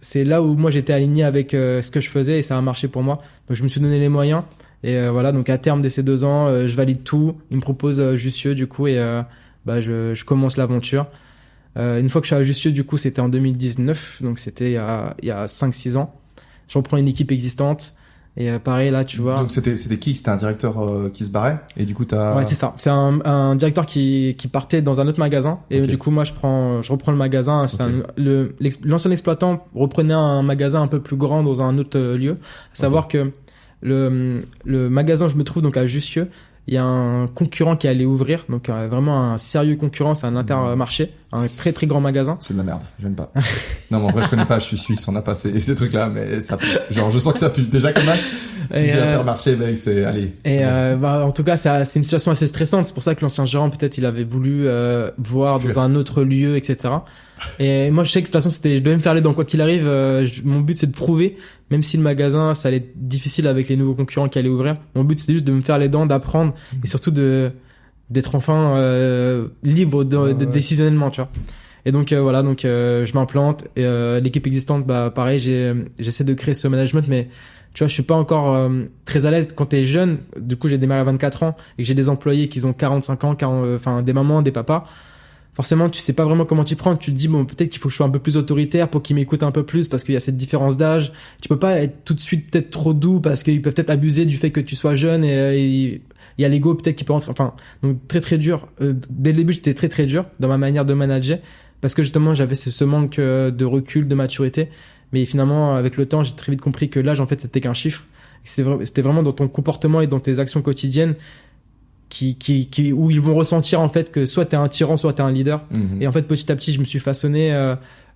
c'est là où moi j'étais aligné avec ce que je faisais et ça a marché pour moi. Donc je me suis donné les moyens. Et voilà, donc à terme de ces 2 ans, je valide tout. Il me propose Jussieu, du coup, et je commence l'aventure. Une fois que je suis à Jussieu, du coup, c'était en 2019, donc c'était il y a 5-6 ans. Je reprends une équipe existante. Et pareil, là, tu vois. Donc c'était qui? C'était un directeur qui se barrait? Et du coup, Ouais, c'est ça. C'est un directeur qui partait dans un autre magasin. Et du coup, moi, je reprends le magasin. L'ancien exploitant reprenait un magasin un peu plus grand dans un autre lieu. À savoir que le magasin où je me trouve, donc à Jussieu, il y a un concurrent qui allait ouvrir, donc vraiment un sérieux concurrent, c'est un Intermarché, un très très grand magasin. C'est de la merde, j'aime pas. Non, mais en vrai, je connais pas, je suis suisse, on a pas ces trucs-là, mais ça pue. Genre, je sens que ça pue. Déjà comme ça, tu dis Intermarché, mec, allez. Et en tout cas, c'est une situation assez stressante. C'est pour ça que l'ancien gérant, peut-être, il avait voulu voir dans un autre lieu, etc. Et moi, je sais que de toute façon, je devais me faire les dents. Quoi qu'il arrive, mon but, c'est de prouver, même si le magasin, ça allait être difficile avec les nouveaux concurrents qui allaient ouvrir. Mon but, c'était juste de me faire les dents, d'apprendre et surtout d'être enfin libre décisionnellement, tu vois. Et donc voilà, je m'implante. Et l'équipe existante, pareil, j'essaie de créer ce management, mais tu vois, je suis pas encore très à l'aise quand t'es jeune. Du coup, j'ai démarré à 24 ans et que j'ai des employés qui ont 45 ans, des mamans, des papas. Forcément, tu sais pas vraiment comment t'y prendre. Tu te dis, bon, peut-être qu'il faut que je sois un peu plus autoritaire pour qu'ils m'écoutent un peu plus parce qu'il y a cette différence d'âge. Tu peux pas être tout de suite peut-être trop doux parce qu'ils peuvent peut-être abuser du fait que tu sois jeune et il y a l'ego peut-être qui peut rentrer. Donc très très dur. Dès le début, j'étais très très dur dans ma manière de manager parce que justement, j'avais ce manque de recul, de maturité. Mais finalement, avec le temps, j'ai très vite compris que l'âge, en fait, c'était qu'un chiffre. C'était vraiment dans ton comportement et dans tes actions quotidiennes où ils vont ressentir en fait que soit t'es un tyran, soit t'es un leader. Et en fait, petit à petit, je me suis façonné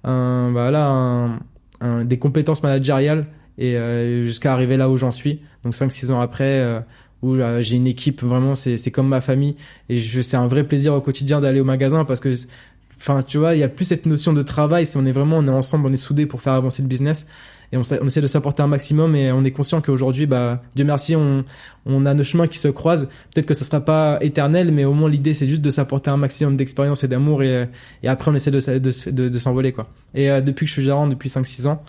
des compétences managériales et jusqu'à arriver là où j'en suis. Donc 5-6 ans après, où j'ai une équipe, vraiment, c'est comme ma famille. Et c'est un vrai plaisir au quotidien d'aller au magasin parce que, enfin, tu vois, il y a plus cette notion de travail. On est ensemble, on est soudés pour faire avancer le business. Et on essaie de s'apporter un maximum et on est conscient qu'aujourd'hui, Dieu merci, on a nos chemins qui se croisent. Peut-être que ça sera pas éternel, mais au moins l'idée, c'est juste de s'apporter un maximum d'expérience et d'amour et après on essaie de s'envoler, quoi. Et depuis que je suis gérant, depuis 5-6 ans,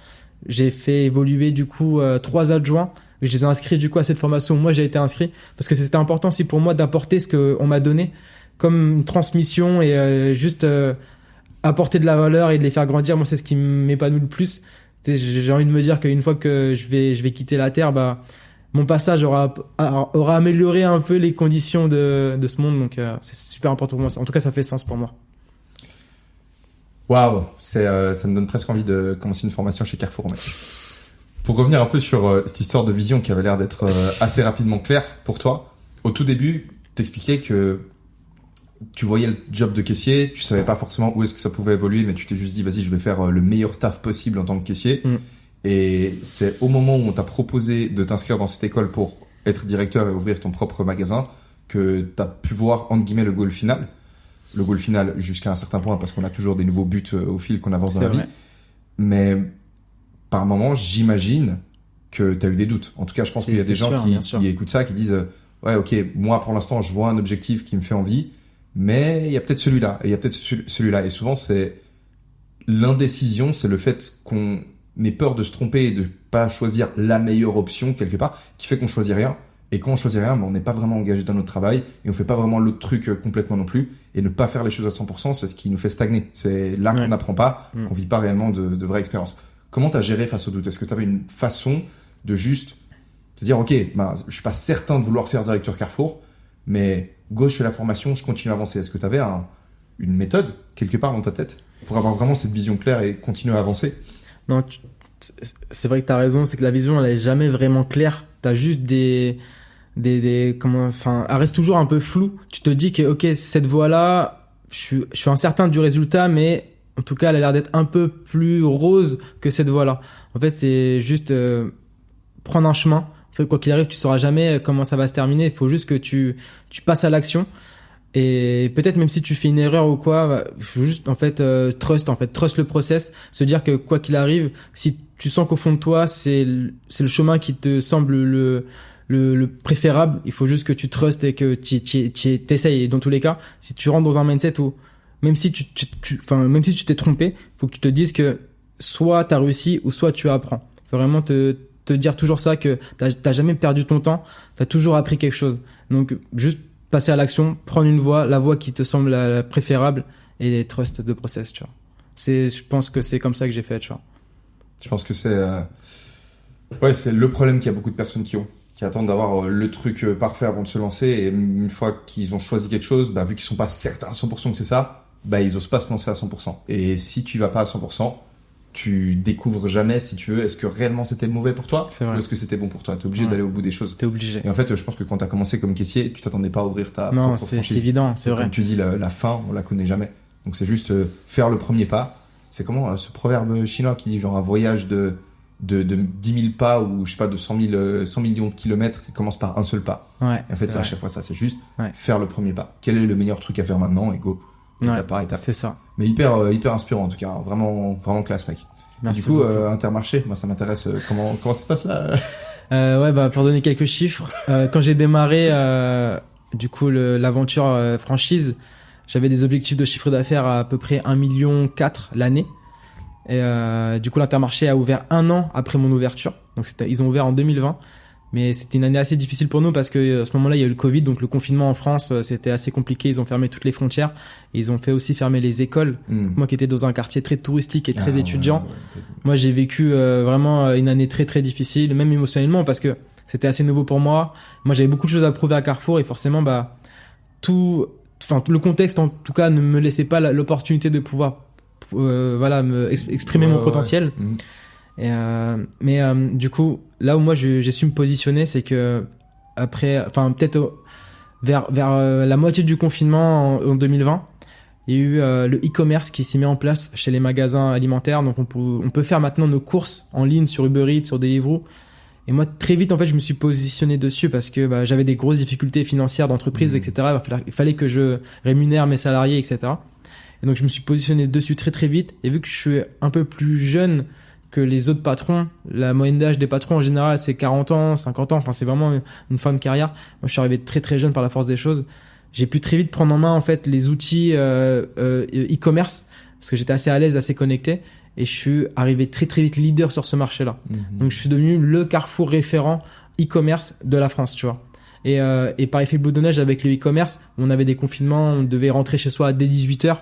j'ai fait évoluer du coup 3 adjoints. Je les ai inscrits du coup à cette formation où moi j'ai été inscrit parce que c'était important aussi pour moi d'apporter ce qu'on m'a donné comme une transmission et juste apporter de la valeur et de les faire grandir. Moi, c'est ce qui m'épanouit le plus. J'ai envie de me dire qu'une fois que je vais quitter la Terre, mon passage aura amélioré un peu les conditions de ce monde. Donc, c'est super important pour moi. En tout cas, ça fait sens pour moi. Waouh, ça me donne presque envie de commencer une formation chez Carrefour, mec. Pour revenir un peu sur cette histoire de vision qui avait l'air d'être assez rapidement claire pour toi, au tout début, t'expliquais que tu voyais le job de caissier, tu savais pas forcément où est-ce que ça pouvait évoluer, mais tu t'es juste dit, vas-y, je vais faire le meilleur taf possible en tant que caissier. Et c'est au moment où on t'a proposé de t'inscrire dans cette école pour être directeur et ouvrir ton propre magasin que t'as pu voir, entre guillemets, le goal final. Le goal final jusqu'à un certain point, parce qu'on a toujours des nouveaux buts au fil qu'on avance dans la vie. Mais par moment, j'imagine que t'as eu des doutes. En tout cas, je pense qu'il y a des gens qui écoutent ça, qui disent, ouais, ok, moi, pour l'instant, je vois un objectif qui me fait envie, mais il y a peut-être celui-là, et il y a peut-être celui-là. Et souvent, c'est l'indécision, c'est le fait qu'on ait peur de se tromper et de pas choisir la meilleure option quelque part, qui fait qu'on choisit rien. Et quand on choisit rien, on n'est pas vraiment engagé dans notre travail et on fait pas vraiment l'autre truc complètement non plus. Et ne pas faire les choses à 100%, c'est ce qui nous fait stagner. C'est là qu'on n'apprend pas, qu'on vit pas réellement de vraies expériences. Comment t'as géré face au doute? Est-ce que t'avais une façon de juste te dire, ok, je suis pas certain de vouloir faire directeur Carrefour, mais go, je fais la formation, je continue à avancer. Est-ce que t'avais une méthode quelque part dans ta tête pour avoir vraiment cette vision claire et continuer à avancer? Non, c'est vrai que t'as raison, c'est que la vision, elle est jamais vraiment claire. T'as juste elle reste toujours un peu floue. Tu te dis que, ok, cette voie-là, je suis incertain du résultat, mais en tout cas, elle a l'air d'être un peu plus rose que cette voie-là. En fait, c'est juste prendre un chemin. En fait, quoi qu'il arrive, tu sauras jamais comment ça va se terminer. Il faut juste que tu passes à l'action. Et peut-être même si tu fais une erreur ou quoi, faut juste trust le process, se dire que quoi qu'il arrive, si tu sens qu'au fond de toi c'est le chemin qui te semble le préférable, il faut juste que tu trustes et que t'essayes. Et dans tous les cas, si tu rentres dans un mindset où même si même si tu t'es trompé, faut que tu te dises que soit t'as réussi ou soit tu apprends. Faut vraiment te dire toujours ça, que t'as jamais perdu ton temps, t'as toujours appris quelque chose. Donc juste passer à l'action, prendre une voie, la voie qui te semble la préférable et trust the process, tu vois. Je pense que c'est comme ça que j'ai fait, tu vois. Je pense que c'est le problème qu'il y a beaucoup de personnes qui attendent d'avoir le truc parfait avant de se lancer, et une fois qu'ils ont choisi quelque chose, vu qu'ils sont pas certains à 100% que c'est ça, ils osent pas se lancer à 100%. Et si tu vas pas à 100%, tu découvres jamais, si tu veux, est-ce que réellement c'était mauvais pour toi ou est-ce que c'était bon pour toi. T'es obligé d'aller au bout des choses. T'es obligé. Et en fait, je pense que quand t'as commencé comme caissier, tu t'attendais pas à ouvrir ta propre franchise. Non, c'est évident, c'est vrai. Comme tu dis, la fin, on la connaît jamais. Donc c'est juste faire le premier pas. C'est comment ce proverbe chinois qui dit genre un voyage de 10 000 pas ou je sais pas de 100 millions de kilomètres qui commence par un seul pas. Ouais. Et en fait, c'est à chaque fois ça. C'est juste faire le premier pas. Quel est le meilleur truc à faire maintenant et go. Étape par étape. C'est ça. Mais hyper inspirant en tout cas. Vraiment, vraiment classe, mec. Merci du coup, beaucoup. Intermarché, moi ça m'intéresse. Comment ça se passe là? Pour donner quelques chiffres, quand j'ai démarré du coup l'aventure franchise, j'avais des objectifs de chiffre d'affaires à peu près 1,4 million l'année. Et du coup, l'Intermarché a ouvert 1 an après mon ouverture. Donc ils ont ouvert en 2020. Mais c'était une année assez difficile pour nous parce que à ce moment-là, il y a eu le Covid, donc le confinement en France, c'était assez compliqué. Ils ont fermé toutes les frontières. Et ils ont fait aussi fermer les écoles. Moi qui étais dans un quartier très touristique et très étudiant, moi j'ai vécu vraiment une année très très difficile, même émotionnellement, parce que c'était assez nouveau pour moi. Moi j'avais beaucoup de choses à prouver à Carrefour et forcément le contexte en tout cas ne me laissait pas l'opportunité de pouvoir exprimer mon potentiel. Du coup, là où moi j'ai su me positionner, c'est que après, enfin peut-être vers la moitié du confinement en 2020, il y a eu le e-commerce qui s'est mis en place chez les magasins alimentaires. Donc on peut faire maintenant nos courses en ligne sur Uber Eats, sur Deliveroo. Et moi, très vite, en fait, je me suis positionné dessus parce que j'avais des grosses difficultés financières d'entreprise, etc. Il fallait que je rémunère mes salariés, etc. Et donc, je me suis positionné dessus très, très vite. Et vu que je suis un peu plus jeune que les autres patrons, la moyenne d'âge des patrons, en général, c'est 40 ans, 50 ans. Enfin, c'est vraiment une fin de carrière. Moi, je suis arrivé très, très jeune par la force des choses. J'ai pu très vite prendre en main, en fait, les outils e-commerce parce que j'étais assez à l'aise, assez connecté. Et je suis arrivé très très vite leader sur ce marché-là. Donc je suis devenu le Carrefour référent e-commerce de la France, tu vois. Et par effet boule de neige avec le e-commerce, on avait des confinements, on devait rentrer chez soi dès 18h.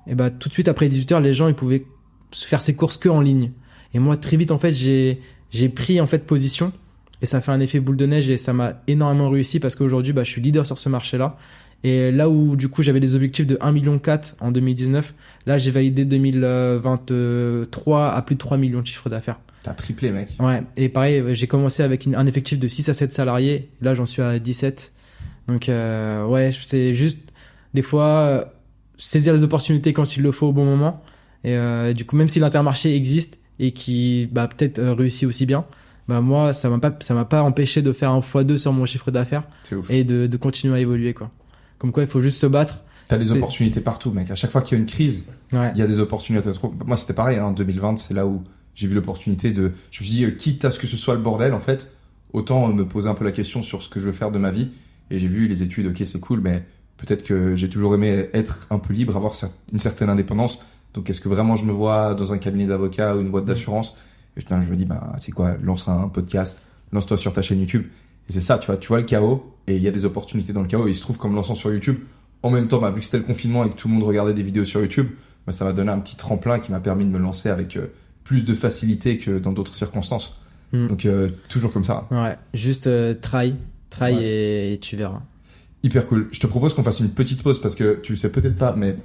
Et tout de suite après 18h, les gens ils pouvaient se faire ses courses que en ligne. Et moi très vite en fait, j'ai pris en fait position et ça fait un effet boule de neige et ça m'a énormément réussi parce qu'aujourd'hui je suis leader sur ce marché-là. Et là où du coup j'avais des objectifs de 1,4 million en 2019, là j'ai validé 2023 à plus de 3 millions de chiffre d'affaires. T'as triplé, mec. Ouais, et pareil, j'ai commencé avec un effectif de 6 à 7 salariés, là j'en suis à 17. Donc ouais, c'est juste des fois saisir les opportunités quand il le faut au bon moment. Et du coup même si l'Intermarché existe et qui peut-être réussit aussi bien, moi ça m'a pas empêché de faire un x2 sur mon chiffre d'affaires. C'est ouf. Et de continuer à évoluer quoi. Comme quoi, il faut juste se battre. T'as des opportunités partout, mec. À chaque fois qu'il y a une crise, il ouais. y a des opportunités. Moi, c'était pareil, en 2020, c'est là où j'ai vu l'opportunité de... Je me suis dit, quitte à ce que ce soit le bordel, en fait, autant me poser un peu la question sur ce que je veux faire de ma vie. Et j'ai vu les études, ok, c'est cool, mais peut-être que j'ai toujours aimé être un peu libre, avoir une certaine indépendance. Donc, est-ce que vraiment je me vois dans un cabinet d'avocat ou une boîte d'assurance? Et putain, je me dis, c'est quoi, lance un podcast, lance-toi sur ta chaîne YouTube. Et c'est ça, tu vois le chaos, et il y a des opportunités dans le chaos. Et il se trouve qu'en me lançant sur YouTube, en même temps, vu que c'était le confinement et que tout le monde regardait des vidéos sur YouTube, ça m'a donné un petit tremplin qui m'a permis de me lancer avec plus de facilité que dans d'autres circonstances. Donc, toujours comme ça. Ouais, juste try ouais. et tu verras. Hyper cool. Je te propose qu'on fasse une petite pause parce que tu le sais peut-être pas, mais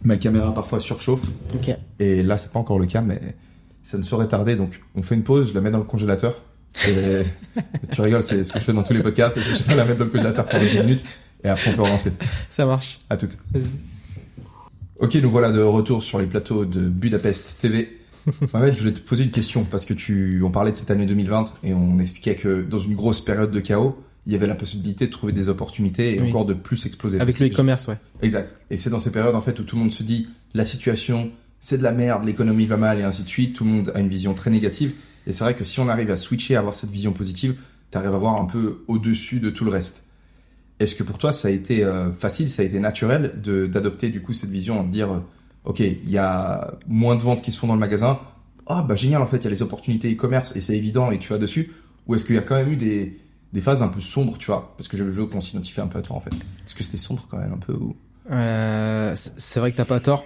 ma caméra parfois surchauffe. Ok. Et là, c'est pas encore le cas, mais ça ne saurait tarder. Donc, on fait une pause, je la mets dans le congélateur. Et tu rigoles, c'est ce que je fais dans tous les podcasts. Je vais la mettre dans le congélateur pendant 10 minutes et après on peut relancer. Ça marche. À toutes. Vas-y. Ok, nous voilà de retour sur les plateaux de Budapest TV. Mohamed, je voulais te poser une question parce que on parlait de cette année 2020 et on expliquait que dans une grosse période de chaos, il y avait la possibilité de trouver des opportunités et encore de plus exploser. Avec le e-commerce, ouais. Exact. Et c'est dans ces périodes en fait où tout le monde se dit la situation, c'est de la merde, l'économie va mal et ainsi de suite. Tout le monde a une vision très négative. Et c'est vrai que si on arrive à switcher, à avoir cette vision positive, t'arrives à voir un peu au-dessus de tout le reste. Est-ce que pour toi, ça a été facile, ça a été naturel d'adopter du coup cette vision, de dire ok, il y a moins de ventes qui se font dans le magasin, génial, en fait, il y a les opportunités e-commerce et c'est évident et tu vas dessus, ou est-ce qu'il y a quand même eu des phases un peu sombres, tu vois, parce que je veux qu'on s'identifie un peu à toi en fait. Est-ce que c'était sombre quand même un peu ou... C'est vrai que t'as pas tort.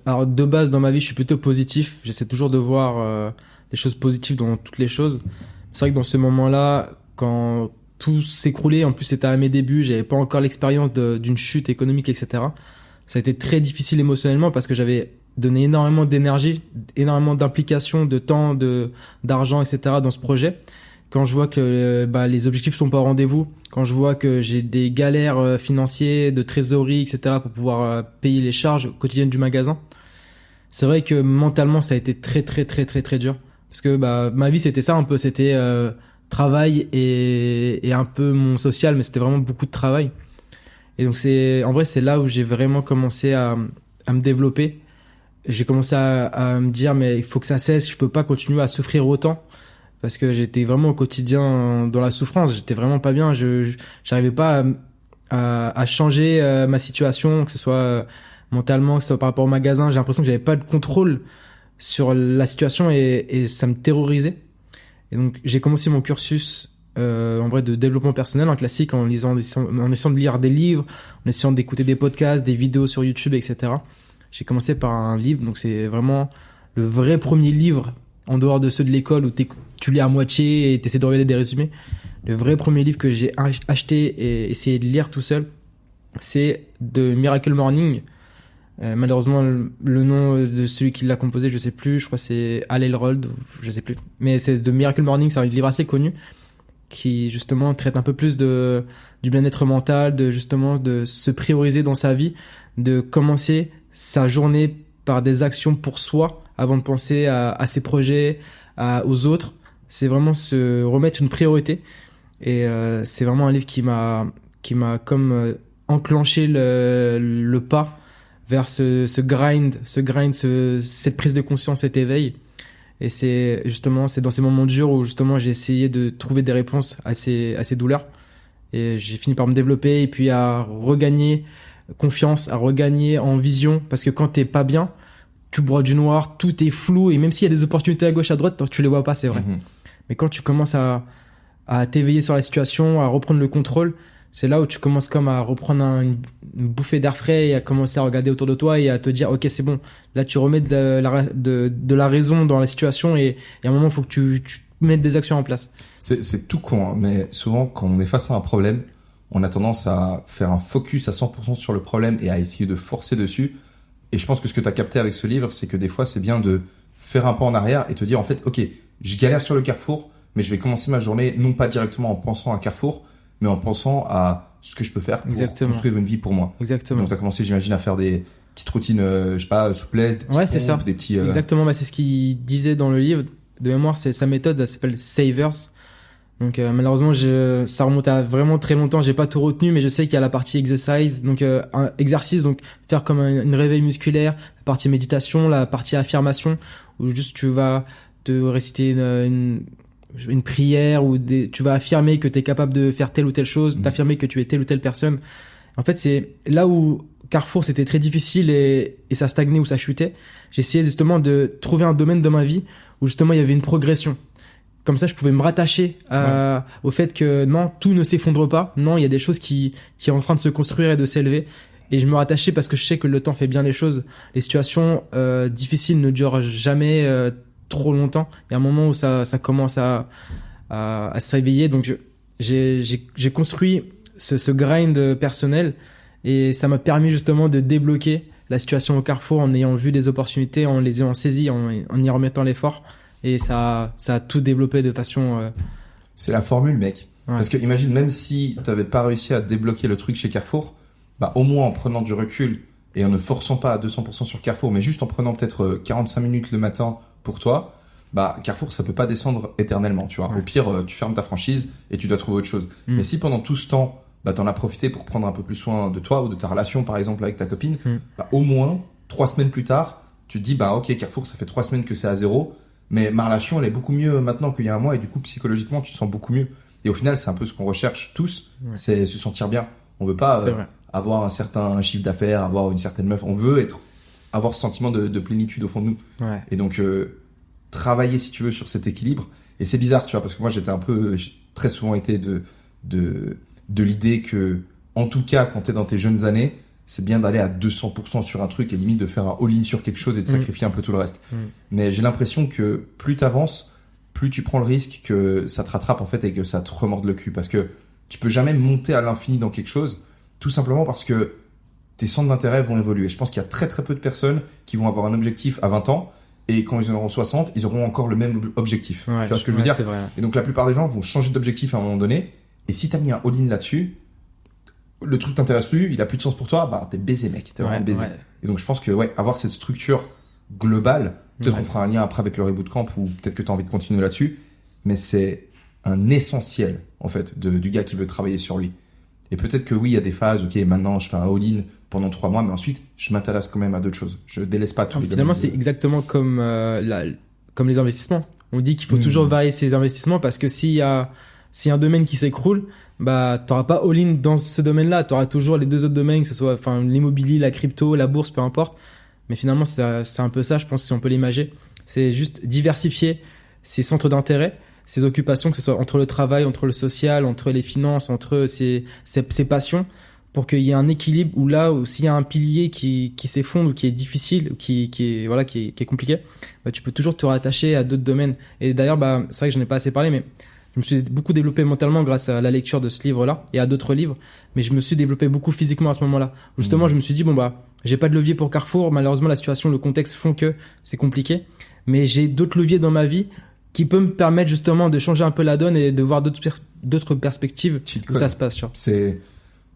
Alors de base dans ma vie je suis plutôt positif, j'essaie toujours de voir les choses positives dans toutes les choses. C'est vrai que dans ce moment-là, quand tout s'écroulait, en plus c'était à mes débuts, j'avais pas encore l'expérience d'une chute économique, etc. Ça a été très difficile émotionnellement parce que j'avais donné énormément d'énergie, énormément d'implication, de temps, d'argent, etc. dans ce projet. Quand je vois que les objectifs sont pas au rendez-vous, quand je vois que j'ai des galères financières, de trésorerie, etc. pour pouvoir payer les charges quotidiennes du magasin, c'est vrai que mentalement ça a été très très très très très dur parce que ma vie c'était ça un peu, c'était travail et un peu mon social, mais c'était vraiment beaucoup de travail. Et donc en vrai c'est là où j'ai vraiment commencé à me développer. J'ai commencé à me dire mais il faut que ça cesse, je peux pas continuer à souffrir autant. Parce que j'étais vraiment au quotidien dans la souffrance, j'étais vraiment pas bien, j'arrivais pas à changer ma situation, que ce soit mentalement, que ce soit par rapport au magasin, j'ai l'impression que j'avais pas de contrôle sur la situation et ça me terrorisait. Et donc j'ai commencé mon cursus en vrai de développement personnel en classique, en essayant de lire des livres, en essayant d'écouter des podcasts, des vidéos sur YouTube, etc. J'ai commencé par un livre, donc c'est vraiment le vrai premier livre en dehors de ceux de l'école où tu lis à moitié et t'essaies de regarder des résumés. Le vrai premier livre que j'ai acheté et essayé de lire tout seul, c'est The Miracle Morning Malheureusement, le nom de celui qui l'a composé, je sais plus. Je crois que c'est Hal Elrod, je sais plus. Mais c'est The Miracle Morning, c'est un livre assez connu qui justement traite un peu plus du bien-être mental, de justement de se prioriser dans sa vie, de commencer sa journée par des actions pour soi avant de penser à ses projets, aux autres. C'est vraiment se remettre une priorité. Et c'est vraiment un livre qui m'a comme enclenché le pas vers ce grind, cette prise de conscience, cet éveil. Et c'est dans ces moments durs où justement j'ai essayé de trouver des réponses à ces douleurs. Et j'ai fini par me développer et puis à regagner confiance, à regagner en vision. Parce que quand t'es pas bien, tu broies du noir, tout est flou. Et même s'il y a des opportunités à gauche, à droite, tu les vois pas, c'est vrai. Mais quand tu commences à t'éveiller sur la situation, à reprendre le contrôle, c'est là où tu commences comme à reprendre une bouffée d'air frais et à commencer à regarder autour de toi et à te dire ok, c'est bon, là tu remets de la raison dans la situation et à un moment il faut que tu mettes des actions en place. C'est tout con, hein, mais souvent quand on est face à un problème, on a tendance à faire un focus à 100% sur le problème et à essayer de forcer dessus. Et je pense que ce que tu as capté avec ce livre, c'est que des fois c'est bien de faire un pas en arrière et te dire en fait ok, je galère sur le carrefour, mais je vais commencer ma journée non pas directement en pensant à carrefour, mais en pensant à ce que je peux faire pour construire une vie pour moi. Exactement. Donc, tu as commencé, j'imagine, à faire des petites routines, je sais pas, souplesse, des petits ouais, c'est ça. Des petits, c'est exactement, c'est ce qu'il disait dans le livre. De mémoire, c'est sa méthode, elle s'appelle Savers. Donc, malheureusement, ça remonte à vraiment très longtemps. J'ai pas tout retenu, mais je sais qu'il y a la partie exercise, donc un exercice, donc faire comme une réveil musculaire, la partie méditation, la partie affirmation, où juste tu vas te réciter une prière ou tu vas affirmer que tu es capable de faire telle ou telle chose, t'affirmer que tu es telle ou telle personne. En fait, c'est là où Carrefour, c'était très difficile et ça stagnait ou ça chutait. J'ai essayé justement de trouver un domaine de ma vie où justement il y avait une progression. Comme ça, je pouvais me rattacher au fait que non, tout ne s'effondre pas. Non, il y a des choses qui est en train de se construire et de s'élever. Et je me rattachais parce que je sais que le temps fait bien les choses. Les situations difficiles ne durent jamais trop longtemps. Il y a un moment où ça commence à se réveiller. Donc j'ai construit ce grind personnel et ça m'a permis justement de débloquer la situation au Carrefour en ayant vu des opportunités, en les ayant saisies, en y remettant l'effort. Et ça a tout développé de façon... C'est la formule, mec. Ouais. Parce que imagine, même si t'avais pas réussi à débloquer le truc chez Carrefour, bah au moins en prenant du recul et en ne forçant pas à 200% sur Carrefour, mais juste en prenant peut-être 45 minutes le matin pour toi, bah Carrefour, ça peut pas descendre éternellement, tu vois. Ouais. Au pire, tu fermes ta franchise et tu dois trouver autre chose. Mais si pendant tout ce temps, bah t'en as profité pour prendre un peu plus soin de toi ou de ta relation, par exemple, avec ta copine, bah au moins, 3 semaines plus tard, tu te dis, bah ok, Carrefour, ça fait 3 semaines que c'est à zéro, mais ma relation, elle est beaucoup mieux maintenant qu'il y a un mois et du coup, psychologiquement, tu te sens beaucoup mieux. Et au final, c'est un peu ce qu'on recherche tous, c'est se sentir bien. On veut pas avoir un certain chiffre d'affaires, avoir une certaine meuf. On veut avoir ce sentiment de plénitude au fond de nous. Ouais. Et donc, travailler, si tu veux, sur cet équilibre. Et c'est bizarre, tu vois, parce que moi, j'ai très souvent été de l'idée que, en tout cas, quand t'es dans tes jeunes années, c'est bien d'aller à 200% sur un truc et limite de faire un all-in sur quelque chose et de sacrifier un peu tout le reste. Mais j'ai l'impression que plus t'avances, plus tu prends le risque que ça te rattrape en fait et que ça te remorde le cul. Parce que tu peux jamais monter à l'infini dans quelque chose, tout simplement parce que tes centres d'intérêt vont évoluer. Je pense qu'il y a très très peu de personnes qui vont avoir un objectif à 20 ans et quand ils en auront 60, ils auront encore le même objectif. Ouais, tu vois ce que je veux dire ? C'est vrai. Et donc la plupart des gens vont changer d'objectif à un moment donné. Et si t'as mis un all-in là-dessus, le truc t'intéresse plus, il a plus de sens pour toi, bah t'es baisé, mec, t'es vraiment baisé. Et donc je pense que avoir cette structure globale, peut-être on fera un lien après avec le Reboot Camp ou peut-être que t'as envie de continuer là-dessus, mais c'est un essentiel en fait du gars qui veut travailler sur lui. Et peut-être que oui, il y a des phases, ok, maintenant je fais un all-in pendant 3 mois, mais ensuite je m'intéresse quand même à d'autres choses. Je délaisse pas tous les domaines. Finalement, c'est exactement comme les investissements. On dit qu'il faut toujours varier ses investissements parce que s'il y a un domaine qui s'écroule, bah t'auras pas all-in dans ce domaine-là, t'auras toujours les deux autres domaines, que ce soit l'immobilier, la crypto, la bourse, peu importe. Mais finalement, c'est un peu ça, je pense, si on peut l'imager. C'est juste diversifier ses centres d'intérêt, ses occupations, que ce soit entre le travail, entre le social, entre les finances, entre ses passions, pour qu'il y ait un équilibre où s'il y a un pilier qui s'effondre ou qui est difficile, ou qui est compliqué, bah tu peux toujours te rattacher à d'autres domaines. Et d'ailleurs, bah c'est vrai que j'en ai pas assez parlé, mais Je me suis beaucoup développé mentalement grâce à la lecture de ce livre-là et à d'autres livres, mais je me suis développé beaucoup physiquement à ce moment-là. Justement, je me suis dit, bon bah, j'ai pas de levier pour Carrefour, malheureusement la situation, le contexte font que c'est compliqué, mais j'ai d'autres leviers dans ma vie qui peuvent me permettre justement de changer un peu la donne et de voir d'autres perspectives où ça se passe, tu vois.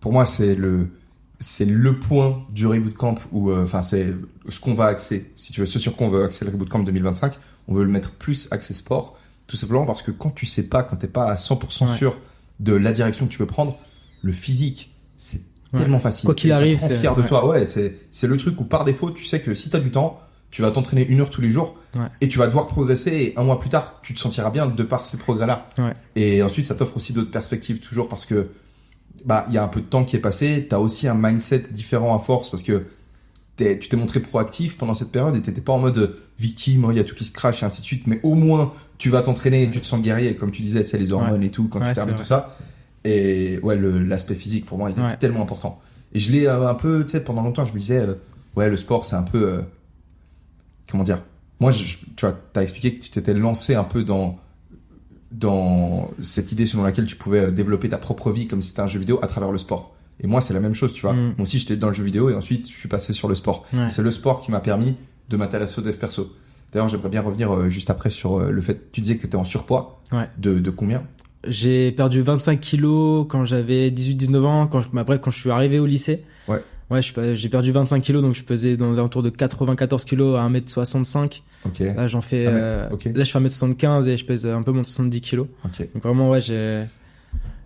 Pour moi, c'est le point du Reboot Camp où, c'est ce qu'on va axer, si tu veux, ce sur quoi on veut axer le Reboot Camp 2025. On veut le mettre plus axé sport, tout simplement parce que quand t'es pas à 100% sûr de la direction que tu veux prendre, le physique, c'est tellement facile. Quoi qu'il arrive, ça te rend fier de toi. Ouais, c'est le truc où par défaut, tu sais que si t'as du temps, tu vas t'entraîner 1 heure tous les jours et tu vas devoir progresser et 1 mois plus tard, tu te sentiras bien de par ces progrès-là. Ouais. Et ensuite, ça t'offre aussi d'autres perspectives toujours parce que, il y a un peu de temps qui est passé. T'as aussi un mindset différent à force parce que tu t'es montré proactif pendant cette période et t'étais pas en mode victime, il y a tout qui se crache et ainsi de suite, mais au moins tu vas t'entraîner et tu te sens guerrier, comme tu disais, c'est les hormones et tout, quand tu termines tout ça. Et l'aspect physique pour moi, il est tellement important. Et je l'ai un peu, tu sais, pendant longtemps, je me disais, le sport, c'est un peu, comment dire, moi, tu vois, t'as expliqué que tu t'étais lancé un peu dans cette idée selon laquelle tu pouvais développer ta propre vie comme si c'était un jeu vidéo à travers le sport. Et moi, c'est la même chose, tu vois. Moi aussi, j'étais dans le jeu vidéo et ensuite, je suis passé sur le sport. Et c'est le sport qui m'a permis de m'intéresser au dev perso. D'ailleurs, j'aimerais bien revenir juste après sur le fait, tu disais que tu étais en surpoids. Ouais. De combien? J'ai perdu 25 kilos quand j'avais 18-19 ans, quand je suis arrivé au lycée. Ouais. Ouais, j'ai perdu 25 kilos, donc je pesais dans les alentours de 94 kilos à 1m65. Ok. Là, j'en fais, là, je fais 1m75 et je pèse un peu moins de 70 kilos. Ok. Donc vraiment,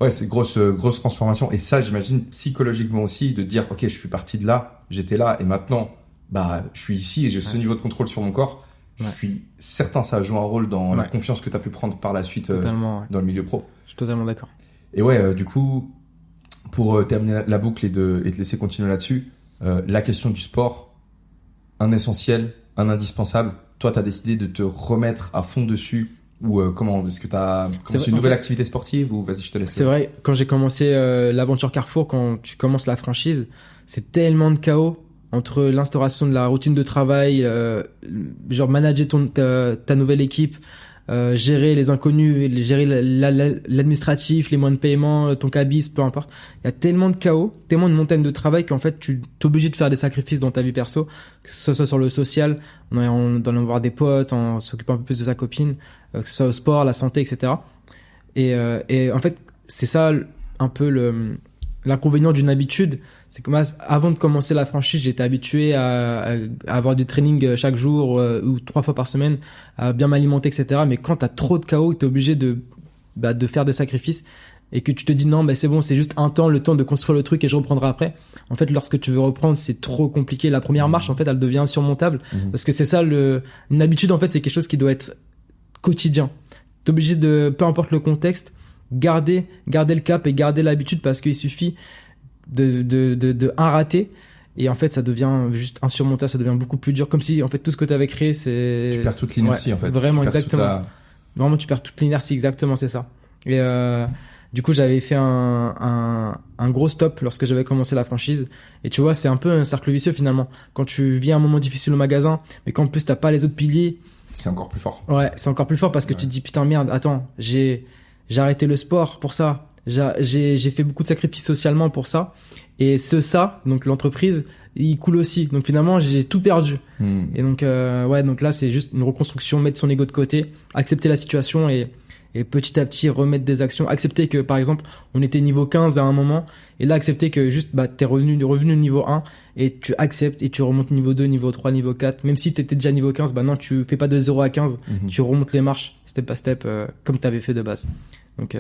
Ouais, c'est grosse transformation. Et ça, j'imagine, psychologiquement aussi, de dire, ok, je suis parti de là, j'étais là, et maintenant, je suis ici et j'ai ce niveau de contrôle sur mon corps. Je suis certain, ça a joué un rôle dans la confiance que tu as pu prendre par la suite dans le milieu pro. Je suis totalement d'accord. Et du coup, pour terminer la boucle et te laisser continuer là-dessus, la question du sport, un essentiel, un indispensable. Toi, tu as décidé de te remettre à fond dessus. Ou comment est-ce que tu as commencé une nouvelle activité sportive ou vas-y, je te laisse. C'est vrai, quand j'ai commencé l'aventure Carrefour, quand tu commences la franchise, c'est tellement de chaos entre l'instauration de la routine de travail, genre manager ta nouvelle équipe, gérer les inconnus, gérer l'administratif, les moyens de paiement, ton cabis, peu importe. Il y a tellement de chaos, tellement de montagnes de travail qu'en fait, tu es obligé de faire des sacrifices dans ta vie perso, que ce soit sur le social, en allant voir des potes, en s'occupant un peu plus de sa copine, que ce soit au sport, la santé, etc. Et en fait, c'est ça un peu l'inconvénient d'une habitude. C'est que moi, avant de commencer la franchise, j'étais habitué à avoir du training chaque jour ou 3 fois par semaine, à bien m'alimenter, etc. Mais quand t'as trop de chaos, t'es obligé de faire des sacrifices et que tu te dis non, c'est bon, c'est juste un temps, le temps de construire le truc et je reprendrai après. En fait, lorsque tu veux reprendre, c'est trop compliqué. La première marche, en fait, elle devient insurmontable parce que c'est ça, une habitude, en fait, c'est quelque chose qui doit être quotidien. T'es obligé de, peu importe le contexte, garder le cap et garder l'habitude parce qu'il suffit de un raté et en fait ça devient juste insurmontable, ça devient beaucoup plus dur, comme si en fait tout ce que tu avais créé, tu perds toute l'inertie en fait. Vraiment, exactement. Vraiment, tu perds toute l'inertie, exactement, c'est ça. Et du coup, j'avais fait un gros stop lorsque j'avais commencé la franchise. Et tu vois, c'est un peu un cercle vicieux finalement. Quand tu vis un moment difficile au magasin, mais qu'en plus t'as pas les autres piliers, c'est encore plus fort. Ouais, c'est encore plus fort parce que tu te dis putain merde, attends, j'ai arrêté le sport pour ça. J'ai fait beaucoup de sacrifices socialement pour ça. Et donc l'entreprise, il coule aussi. Donc finalement, j'ai tout perdu. Et donc, donc là, c'est juste une reconstruction, mettre son ego de côté, accepter la situation et petit à petit remettre des actions. Accepter que, par exemple, on était niveau 15 à un moment. Et là, accepter que juste, t'es revenu niveau 1 et tu acceptes et tu remontes niveau 2, niveau 3, niveau 4. Même si t'étais déjà niveau 15, non, tu fais pas de 0 à 15. Tu remontes les marches, step by step, comme t'avais fait de base. Donc,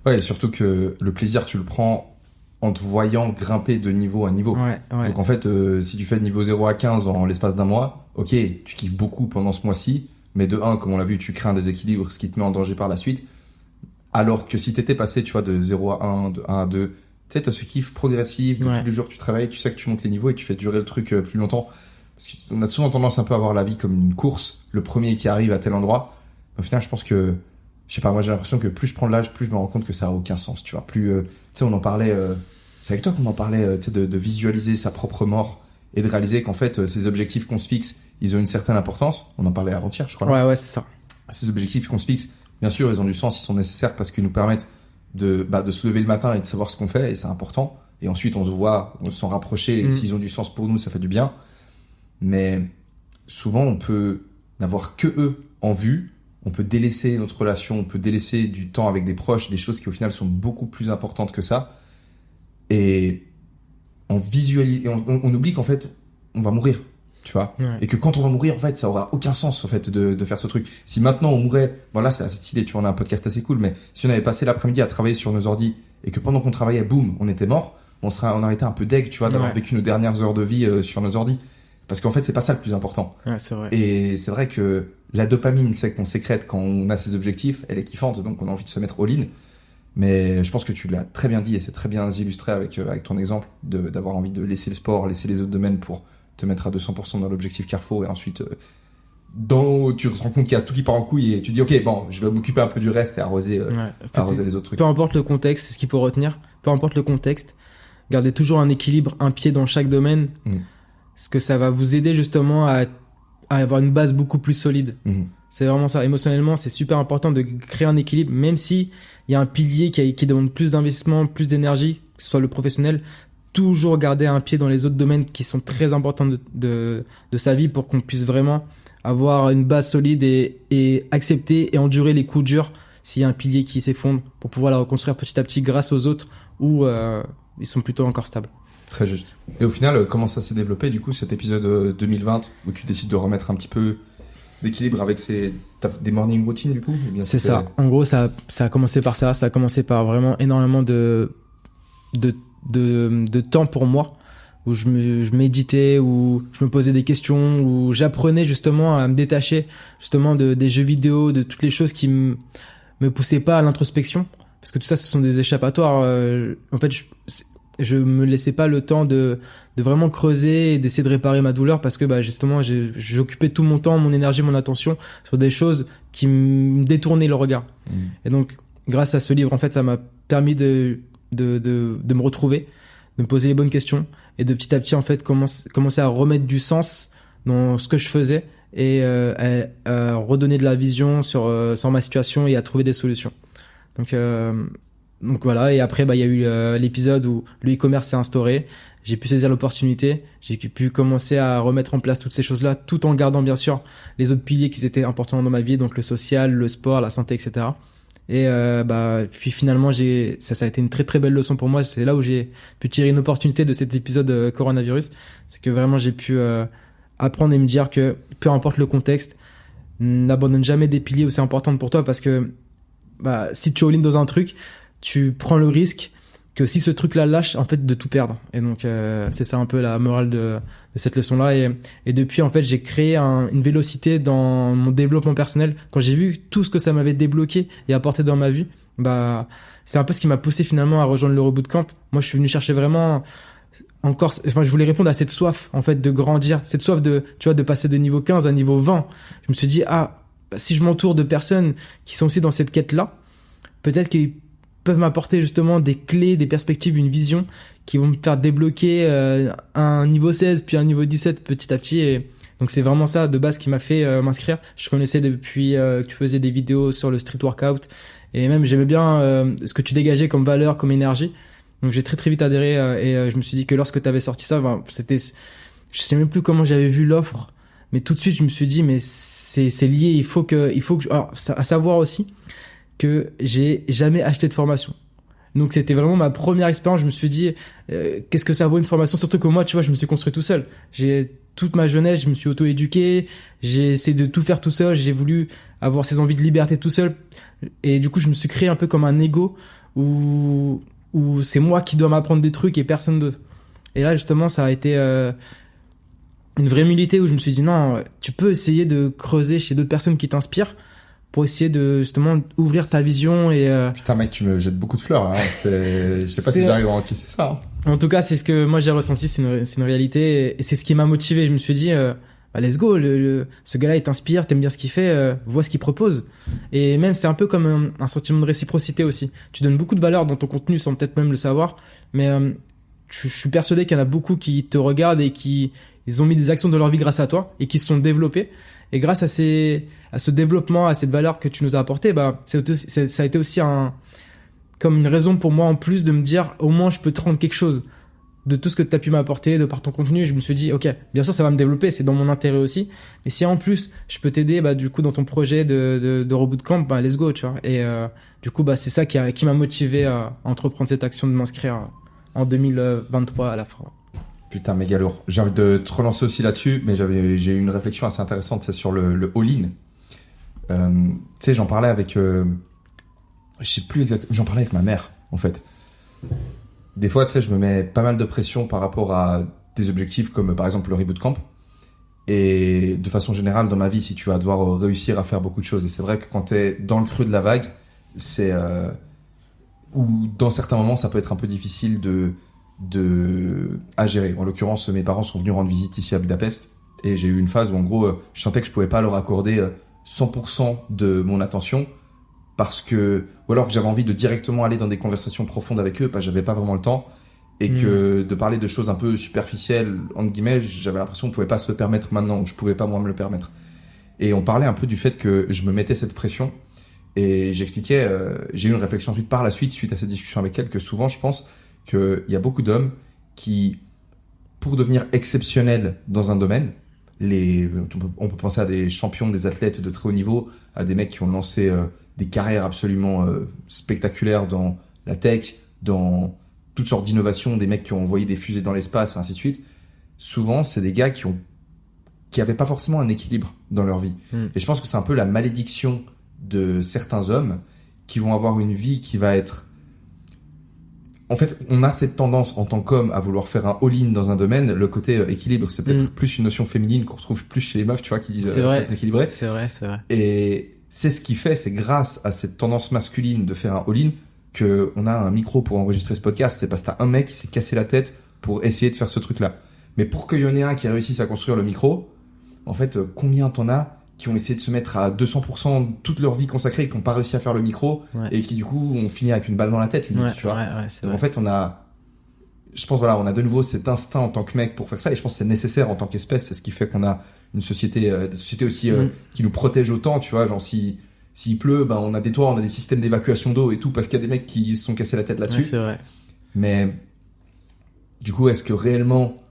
Ouais, et surtout que le plaisir, tu le prends en te voyant grimper de niveau à niveau. Ouais. Donc en fait, si tu fais de niveau 0 à 15 en l'espace d'un mois, ok, tu kiffes beaucoup pendant ce mois-ci, mais de 1, comme on l'a vu, tu crées un déséquilibre, ce qui te met en danger par la suite. Alors que si t'étais passé, tu vois, de 0 à 1, de 1 à 2, tu sais, t'as ce kiff progressif, de tous les jours tu travailles, tu sais que tu montes les niveaux et tu fais durer le truc plus longtemps. Parce qu'on a souvent tendance un peu à voir la vie comme une course, le premier qui arrive à tel endroit. Au final, je pense que je sais pas, moi j'ai l'impression que plus je prends de l'âge, plus je me rends compte que ça a aucun sens, tu vois. Plus, tu sais, on en parlait, c'est avec toi qu'on en parlait, tu sais, de visualiser sa propre mort et de réaliser qu'en fait, ces objectifs qu'on se fixe, ils ont une certaine importance. On en parlait avant-hier, je crois. Ouais, c'est ça. Ces objectifs qu'on se fixe, Bien sûr, ils ont du sens, ils sont nécessaires parce qu'ils nous permettent de se lever le matin et de savoir ce qu'on fait, et c'est important. Et ensuite, on se sent rapprocher, et s'ils ont du sens pour nous, ça fait du bien. Mais souvent, on peut n'avoir que eux en vue, on peut délaisser notre relation, on peut délaisser du temps avec des proches, des choses qui au final sont beaucoup plus importantes que ça. Et on oublie qu'en fait, on va mourir. Tu vois, Ouais. et que quand on va mourir, en fait, ça aura aucun sens, en fait, de faire ce truc. Si maintenant on mourait, bon là, c'est assez stylé, tu vois, on a un podcast assez cool, mais si on avait passé l'après-midi à travailler sur nos ordis, et que pendant qu'on travaillait, boum, on était mort, on aurait été un peu deg, tu vois, d'avoir vécu nos dernières heures de vie sur nos ordis. Parce qu'en fait, c'est pas ça le plus important. Ouais, c'est vrai. Et c'est vrai que la dopamine, c'est qu'on sécrète quand on a ses objectifs, elle est kiffante, donc on a envie de se mettre all-in. Mais je pense que tu l'as très bien dit, et c'est très bien illustré avec ton exemple, d'avoir envie de laisser le sport, laisser les autres domaines pour te mettre à 200% dans l'objectif Carrefour, et ensuite tu te rends compte qu'il y a tout qui part en couille et tu dis ok, bon, je vais m'occuper un peu du reste et arroser les autres trucs. Peu importe le contexte, c'est ce qu'il faut retenir. Peu importe le contexte, gardez toujours un équilibre, un pied dans chaque domaine, parce que ça va vous aider justement à avoir une base beaucoup plus solide. C'est vraiment ça. Émotionnellement, c'est super important de créer un équilibre, même si il y a un pilier qui demande plus d'investissement, plus d'énergie, que ce soit le professionnel. Toujours garder un pied dans les autres domaines qui sont très importants de sa vie pour qu'on puisse vraiment avoir une base solide et accepter et endurer les coups durs s'il y a un pilier qui s'effondre, pour pouvoir la reconstruire petit à petit grâce aux autres où ils sont plutôt encore stables. Très juste. Et au final, comment ça s'est développé du coup cet épisode 2020 où tu décides de remettre un petit peu d'équilibre avec des morning routines du coup, ou bien c'est ça. En gros, ça a commencé par ça. Ça a commencé par vraiment énormément de temps pour moi, où je méditais, où je me posais des questions, où j'apprenais justement à me détacher justement des jeux vidéo, de toutes les choses qui me poussaient pas à l'introspection, parce que tout ça, ce sont des échappatoires. En fait, je me laissais pas le temps de vraiment creuser et d'essayer de réparer ma douleur, parce que justement j'occupais tout mon temps, mon énergie, mon attention sur des choses qui me détournaient le regard. Et donc grâce à ce livre, en fait, ça m'a permis de me retrouver, de me poser les bonnes questions, et de petit à petit en fait commencer à remettre du sens dans ce que je faisais, et à redonner de la vision sur ma situation et à trouver des solutions. Donc voilà, et après il y a eu l'épisode où le e-commerce s'est instauré. J'ai pu saisir l'opportunité, j'ai pu commencer à remettre en place toutes ces choses-là, tout en gardant bien sûr les autres piliers qui étaient importants dans ma vie, donc le social, le sport, la santé, etc. Et puis finalement ça a été une très très belle leçon pour moi. C'est là où j'ai pu tirer une opportunité de cet épisode coronavirus, c'est que vraiment j'ai pu apprendre et me dire que peu importe le contexte, n'abandonne jamais des piliers où c'est important pour toi, parce que si tu all-in dans un truc, tu prends le risque que si ce truc-là lâche, en fait, de tout perdre. Et donc, c'est ça un peu la morale de cette leçon-là. Et depuis, en fait, j'ai créé une vélocité dans mon développement personnel. Quand j'ai vu tout ce que ça m'avait débloqué et apporté dans ma vie, c'est un peu ce qui m'a poussé finalement à rejoindre l'Eurobootcamp. Moi, je suis venu chercher vraiment je voulais répondre à cette soif, en fait, de grandir, cette soif de passer de niveau 15 à niveau 20. Je me suis dit, si je m'entoure de personnes qui sont aussi dans cette quête-là, peut-être qu'ils peuvent m'apporter justement des clés, des perspectives, une vision qui vont me faire débloquer un niveau 16 puis un niveau 17 petit à petit. Et donc c'est vraiment ça de base qui m'a fait m'inscrire. Je connaissais depuis que tu faisais des vidéos sur le street workout, et même j'aimais bien ce que tu dégageais comme valeur, comme énergie. Donc j'ai très très vite adhéré, et je me suis dit que lorsque tu avais sorti ça, je sais même plus comment j'avais vu l'offre, mais tout de suite je me suis dit mais c'est lié, il faut que alors, à savoir aussi que j'ai jamais acheté de formation. Donc c'était vraiment ma première expérience. Je me suis dit qu'est-ce que ça vaut une formation, surtout que moi, tu vois, je me suis construit tout seul. Toute ma jeunesse, je me suis auto-éduqué, j'ai essayé de tout faire tout seul, j'ai voulu avoir ces envies de liberté tout seul, et du coup je me suis créé un peu comme un ego où c'est moi qui dois m'apprendre des trucs et personne d'autre. Et là justement ça a été une vraie humilité, où je me suis dit non, tu peux essayer de creuser chez d'autres personnes qui t'inspirent pour essayer de justement ouvrir ta vision. Et putain mec, tu me jettes beaucoup de fleurs là, hein. Je sais pas si j'arrive à encaisser ça, hein. En tout cas c'est ce que moi j'ai ressenti, c'est une réalité, et c'est ce qui m'a motivé. Je me suis dit let's go, ce gars-là il t'inspire, t'aimes bien ce qu'il fait, vois ce qu'il propose. Et même c'est un peu comme un sentiment de réciprocité aussi. Tu donnes beaucoup de valeur dans ton contenu sans peut-être même le savoir, mais je suis persuadé qu'il y en a beaucoup qui te regardent et ils ont mis des actions de leur vie grâce à toi et qui se sont développés. Et grâce à ce développement, à cette valeur que tu nous as apporté, bah, ça a été aussi comme une raison pour moi en plus de me dire, au moins je peux te rendre quelque chose de tout ce que tu as pu m'apporter, de par ton contenu. Je me suis dit, ok, bien sûr ça va me développer, c'est dans mon intérêt aussi. Mais si en plus je peux t'aider, bah, du coup dans ton projet de Rebootcamp, bah, let's go, tu vois. Et du coup, bah, c'est ça qui m'a motivé à entreprendre cette action de m'inscrire en 2023 à la fin. Putain, méga lourd. J'ai envie de te relancer aussi là-dessus, mais j'ai eu une réflexion assez intéressante, c'est sur le all-in. Tu sais, j'en parlais avec... je sais plus exactement... J'en parlais avec ma mère, en fait. Des fois, tu sais, je me mets pas mal de pression par rapport à des objectifs comme, par exemple, le Rebootcamp. Et de façon générale, dans ma vie, si tu vas devoir réussir à faire beaucoup de choses. Et c'est vrai que quand t'es dans le creux de la vague, c'est... ou dans certains moments, ça peut être un peu difficile à gérer. En l'occurrence, mes parents sont venus rendre visite ici à Budapest et j'ai eu une phase où en gros je sentais que je pouvais pas leur accorder 100% de mon attention parce que, ou alors que j'avais envie de directement aller dans des conversations profondes avec eux parce que j'avais pas vraiment le temps et que de parler de choses un peu superficielles entre guillemets, j'avais l'impression qu'on pouvait pas se le permettre maintenant, ou je pouvais pas moi me le permettre. Et on parlait un peu du fait que je me mettais cette pression et j'expliquais, j'ai eu une réflexion ensuite par la suite à cette discussion avec elle, que souvent je pense qu'il y a beaucoup d'hommes qui, pour devenir exceptionnels dans un domaine, on peut penser à des champions, des athlètes de très haut niveau, à des mecs qui ont lancé des carrières absolument spectaculaires dans la tech, dans toutes sortes d'innovations, des mecs qui ont envoyé des fusées dans l'espace, et ainsi de suite. Souvent, c'est des gars qui avaient pas forcément un équilibre dans leur vie. Et je pense que c'est un peu la malédiction de certains hommes qui vont avoir une vie qui va être... En fait, on a cette tendance en tant qu'homme à vouloir faire un all-in dans un domaine. Le côté équilibre, c'est peut-être plus une notion féminine qu'on retrouve plus chez les meufs, tu vois, qui disent faut être équilibré. C'est vrai. Et c'est ce qui fait, c'est grâce à cette tendance masculine de faire un all-in que on a un micro pour enregistrer ce podcast. C'est parce que t'as un mec qui s'est cassé la tête pour essayer de faire ce truc-là. Mais pour qu'il y en ait un qui réussisse à construire le micro, en fait, combien t'en as qui ont essayé de se mettre à 200% toute leur vie consacrée et qui n'ont pas réussi à faire le micro et qui du coup ont fini avec une balle dans la tête limite, tu vois. Donc en fait on a de nouveau cet instinct en tant que mec pour faire ça et je pense que c'est nécessaire en tant qu'espèce, c'est ce qui fait qu'on a une société, des sociétés aussi qui nous protègent autant, tu vois, genre s'il pleut, ben on a des toits, on a des systèmes d'évacuation d'eau et tout parce qu'il y a des mecs qui se sont cassés la tête là-dessus. C'est vrai. Mais du coup est-ce que réellement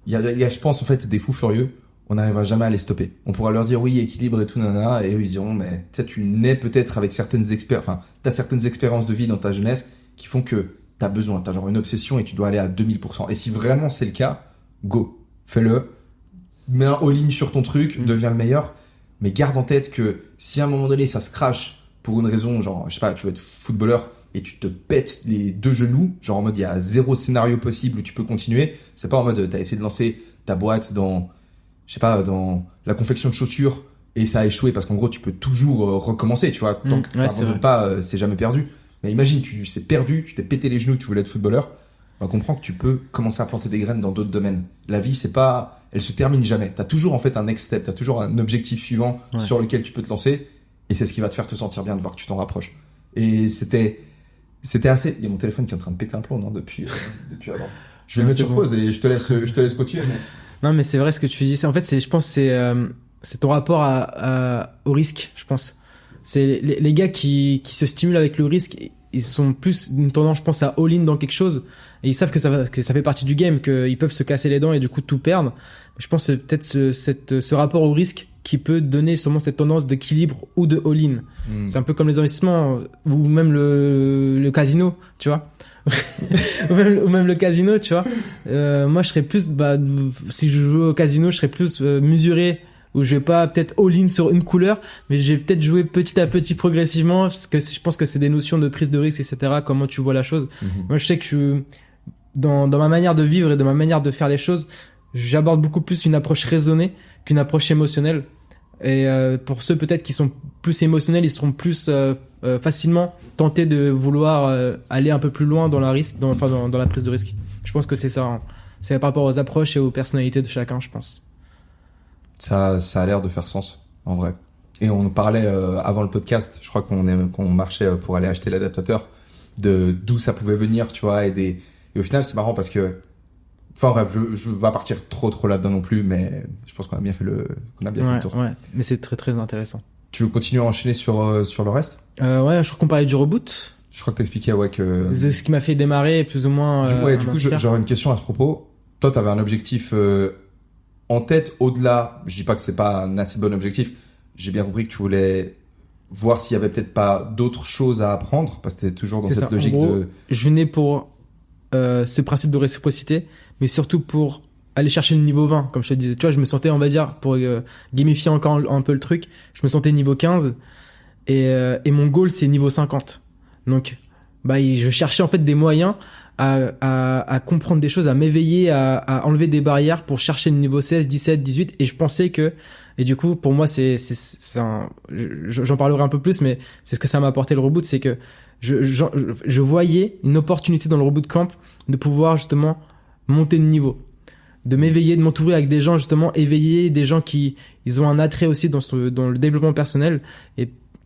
il y a je pense en fait des fous furieux, on n'arrivera jamais à les stopper. On pourra leur dire oui, équilibre et tout, nanana, et eux ils diront, mais tu sais, tu nais peut-être avec t'as certaines expériences de vie dans ta jeunesse qui font que t'as genre une obsession et tu dois aller à 2000%. Et si vraiment c'est le cas, go, fais-le, mets un all-in sur ton truc, deviens le meilleur, mais garde en tête que si à un moment donné ça se crache pour une raison, genre, je sais pas, tu veux être footballeur et tu te pètes les 2 genoux, genre en mode il y a 0 scénario possible où tu peux continuer, c'est pas en mode t'as essayé de lancer ta boîte dans la confection de chaussures et ça a échoué parce qu'en gros tu peux toujours recommencer, tu vois, tant que t'abandonnes pas, c'est jamais perdu. Mais imagine, c'est perdu, tu t'es pété les genoux, tu voulais être footballeur, on comprend que tu peux commencer à planter des graines dans d'autres domaines. La vie, elle se termine jamais. T'as toujours en fait un next step, t'as toujours un objectif suivant sur lequel tu peux te lancer et c'est ce qui va te faire te sentir bien de voir que tu t'en rapproches. Et c'était assez... Il y a mon téléphone qui est en train de péter un plomb, non, depuis avant. Je vais le mettre sur pause et je te laisse continuer. Mais... Non, mais c'est vrai ce que tu dis. Je pense que c'est ton rapport au risque, je pense. C'est les gars qui se stimulent avec le risque, ils sont plus une tendance, je pense, à all-in dans quelque chose. Et ils savent que ça fait partie du game, qu'ils peuvent se casser les dents et du coup tout perdre. Je pense que c'est peut-être ce rapport au risque qui peut donner sûrement cette tendance d'équilibre ou de all-in. C'est un peu comme les investissements ou même le casino, tu vois. ou même le casino, tu vois. Moi, je serais plus, si je joue au casino, je serais plus mesuré, où je vais pas peut-être all-in sur une couleur, mais je vais peut-être jouer petit à petit progressivement, parce que je pense que c'est des notions de prise de risque, etc. Comment tu vois la chose. Moi, je sais que dans ma manière de vivre et dans ma manière de faire les choses, j'aborde beaucoup plus une approche raisonnée qu'une approche émotionnelle. Et pour ceux peut-être qui sont plus émotionnels, ils seront plus facilement tentés de vouloir aller un peu plus loin dans la prise de risque. Je pense que c'est ça. Hein. C'est par rapport aux approches et aux personnalités de chacun, je pense. Ça a l'air de faire sens, en vrai. Et on parlait avant le podcast, je crois qu'on marchait pour aller acheter l'adaptateur, d'où ça pouvait venir, tu vois, et au final, c'est marrant parce que Enfin bref, je veux pas partir trop là-dedans non plus, mais je pense qu'on a bien fait le tour. Ouais, mais c'est très très intéressant. Tu veux continuer à enchaîner sur le reste? Ouais, je crois qu'on parlait du reboot. Je crois que t'expliquais, ouais, que... Ce qui m'a fait démarrer, plus ou moins... du coup, j'aurais une question à ce propos. Toi, t'avais un objectif en tête, au-delà... Je dis pas que c'est pas un assez bon objectif. J'ai bien compris que tu voulais voir s'il y avait peut-être pas d'autres choses à apprendre, parce que t'es toujours dans cette logique en gros, de... Je venais pour ce principe de réciprocité, mais surtout pour aller chercher le niveau 20, comme je te disais. Tu vois, je me sentais, on va dire, pour gamifier encore un peu le truc, je me sentais niveau 15, et mon goal, c'est niveau 50. Donc, je cherchais en fait des moyens à comprendre des choses, à m'éveiller, à enlever des barrières pour chercher le niveau 16, 17, 18. Et je pensais que, et du coup, pour moi, j'en parlerai un peu plus, mais c'est ce que ça m'a apporté le reboot, c'est que je voyais une opportunité dans le reboot camp de pouvoir justement monter de niveau, de m'éveiller, de m'entourer avec des gens justement éveillés, des gens qui ils ont un attrait aussi dans le développement personnel,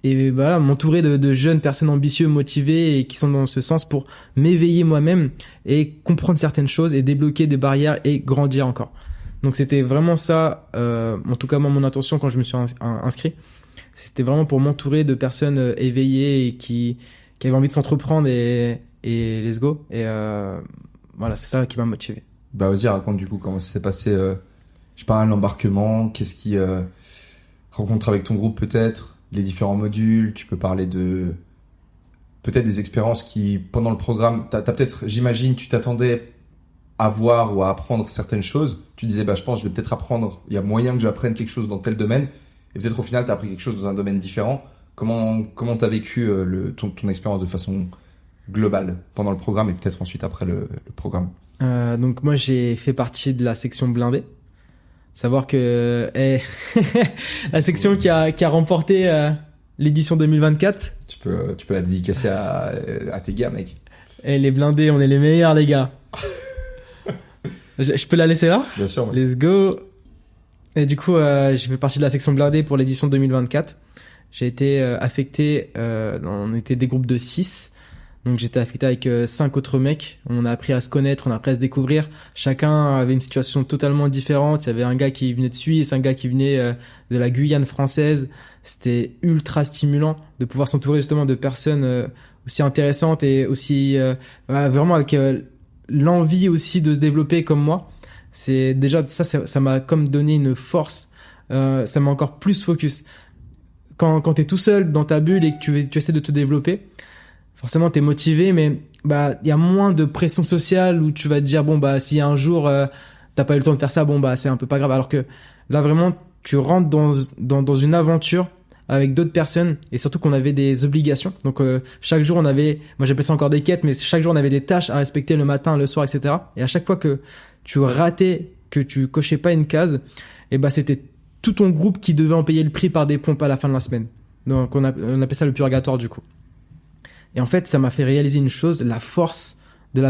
et voilà, m'entourer de jeunes personnes ambitieuses, motivées et qui sont dans ce sens pour m'éveiller moi-même et comprendre certaines choses et débloquer des barrières et grandir encore. Donc c'était vraiment ça, en tout cas moi mon intention quand je me suis inscrit, c'était vraiment pour m'entourer de personnes éveillées et qui avaient envie de s'entreprendre et let's go. Et voilà, c'est ça qui m'a motivé. Bah vas-y, raconte du coup comment ça s'est passé, je parle l'embarquement, qu'est-ce qui rencontre avec ton groupe peut-être, les différents modules, tu peux parler de peut-être des expériences qui pendant le programme, t'as peut-être, j'imagine, tu t'attendais à voir ou à apprendre certaines choses, tu disais je pense que je vais peut-être apprendre, il y a moyen que j'apprenne quelque chose dans tel domaine, et peut-être au final t'as appris quelque chose dans un domaine différent. Comment t'as vécu ton expérience de façon globale pendant le programme et peut-être ensuite après le programme? Donc moi j'ai fait partie de la section blindée. Savoir que la section qui a remporté l'édition 2024. Tu peux la dédicacer à tes gars, mec. Et les blindés, on est les meilleurs, les gars. Je peux la laisser là? Bien sûr. Ouais. Let's go. Et du coup, j'ai fait partie de la section blindée pour l'édition 2024. J'ai été affecté, on était des groupes de 6. Donc j'étais affecté avec 5 autres mecs. On a appris à se connaître, on a appris à se découvrir. Chacun avait une situation totalement différente. Il y avait un gars qui venait de Suisse, un gars qui venait de la Guyane française. C'était ultra stimulant de pouvoir s'entourer justement de personnes aussi intéressantes et aussi vraiment avec l'envie aussi de se développer comme moi. C'est déjà ça m'a comme donné une force. Ça m'a encore plus focus. Quand t'es tout seul dans ta bulle et que tu essaies de te développer, forcément t'es motivé, mais il y a moins de pression sociale où tu vas te dire si un jour t'as pas eu le temps de faire ça, c'est un peu pas grave. Alors que là vraiment tu rentres dans une aventure avec d'autres personnes, et surtout qu'on avait des obligations. Donc chaque jour on avait, moi j'appelle ça encore des quêtes, mais chaque jour on avait des tâches à respecter le matin, le soir, etc. Et à chaque fois que tu ratais, que tu cochais pas une case, et c'était tout ton groupe qui devait en payer le prix par des pompes à la fin de la semaine. Donc on appelle ça le purgatoire du coup. Et en fait, ça m'a fait réaliser une chose, la force de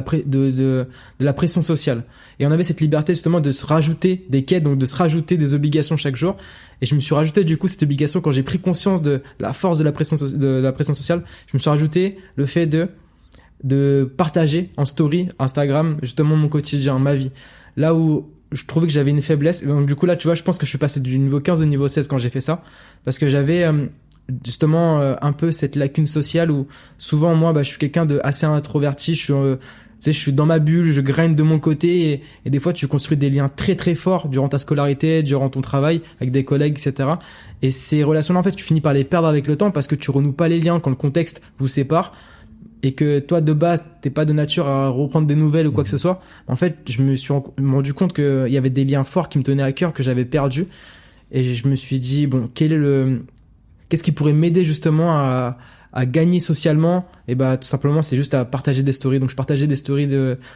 la pression sociale. Et on avait cette liberté justement de se rajouter des quêtes, donc de se rajouter des obligations chaque jour. Et je me suis rajouté du coup cette obligation quand j'ai pris conscience de la force de la pression sociale. Je me suis rajouté le fait de partager en story Instagram justement mon quotidien, ma vie. Là où je trouvais que j'avais une faiblesse. Et donc du coup là, tu vois, je pense que je suis passé du niveau 15 au niveau 16 quand j'ai fait ça. Parce que j'avais... justement un peu cette lacune sociale où souvent moi je suis quelqu'un de assez introverti, je suis dans ma bulle, je grind de mon côté et des fois tu construis des liens très très forts durant ta scolarité, durant ton travail avec des collègues, etc. Et ces relations là en fait tu finis par les perdre avec le temps parce que tu renoues pas les liens quand le contexte vous sépare et que toi de base t'es pas de nature à reprendre des nouvelles ou quoi que ce soit. En fait je me suis rendu compte qu'il y avait des liens forts qui me tenaient à cœur que j'avais perdus et je me suis dit qu'est-ce qui pourrait m'aider justement à gagner socialement? Et tout simplement, c'est juste à partager des stories. Donc, je partageais des stories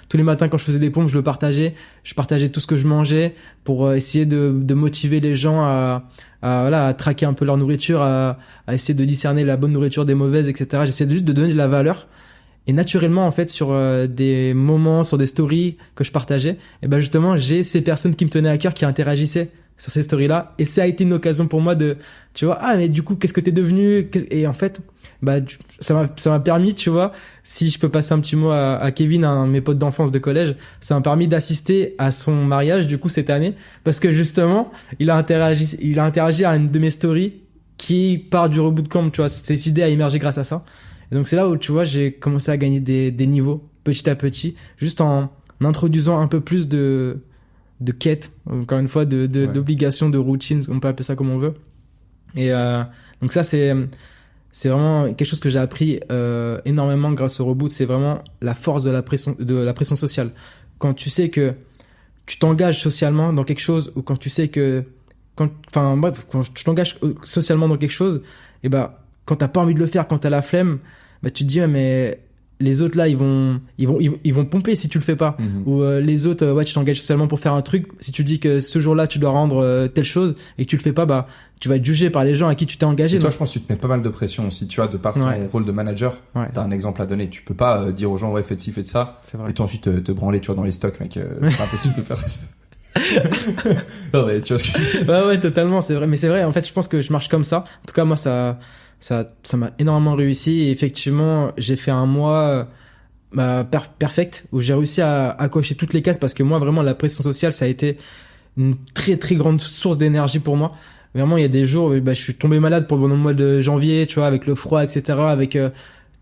tous les matins quand je faisais des pompes, je le partageais. Je partageais tout ce que je mangeais pour essayer de motiver les gens à traquer un peu leur nourriture, à essayer de discerner la bonne nourriture des mauvaises, etc. J'essayais juste de donner de la valeur. Et naturellement, en fait, sur des moments, sur des stories que je partageais, justement, j'ai ces personnes qui me tenaient à cœur, qui interagissaient sur ces stories-là. Et ça a été une occasion pour moi de, tu vois, ah, mais du coup, qu'est-ce que t'es devenu? Et en fait, bah, ça m'a permis, tu vois, si je peux passer un petit mot à Kevin, un de mes potes d'enfance de collège, ça m'a permis d'assister à son mariage, du coup, cette année. Parce que justement, il a interagi à une de mes stories qui part du reboot camp, tu vois. Cette idée a émergé grâce à ça. Et donc, c'est là où, tu vois, j'ai commencé à gagner des niveaux petit à petit, juste en introduisant un peu plus de quêtes, encore une fois, d'obligations, de routines, on peut appeler ça comme on veut. Et donc ça, c'est vraiment quelque chose que j'ai appris énormément grâce au reboot. C'est vraiment la force de la pression sociale. Quand tu sais que tu t'engages socialement dans quelque chose, ou quand tu sais que quand tu t'engages socialement dans quelque chose, et bah quand t'as pas envie de le faire, quand t'as la flemme, bah tu te dis mais les autres là ils vont pomper si tu le fais pas. Ou les autres ouais, tu t'engages socialement pour faire un truc, si tu dis que ce jour-là tu dois rendre telle chose et que tu le fais pas, bah tu vas être jugé par les gens à qui tu t'es engagé. Et toi, je pense que tu te mets pas mal de pression aussi, tu vois, de par ton rôle de manager. Ouais. T'as un exemple à donner, tu peux pas dire aux gens ouais faites ci, faites ça, et toi ensuite te branler, tu vois, dans les stocks, mec. C'est impossible de faire ça. Non mais tu vois ce que je veux dire. Ouais, totalement, c'est vrai. Mais c'est vrai, en fait, je pense que je marche comme ça. En tout cas, moi, ça m'a énormément réussi. Et effectivement, j'ai fait un mois perfect où j'ai réussi à cocher toutes les cases, parce que moi, vraiment, la pression sociale, ça a été une très très grande source d'énergie pour moi. Vraiment, il y a des jours, je suis tombé malade pendant le mois de janvier, tu vois, avec le froid, etc., avec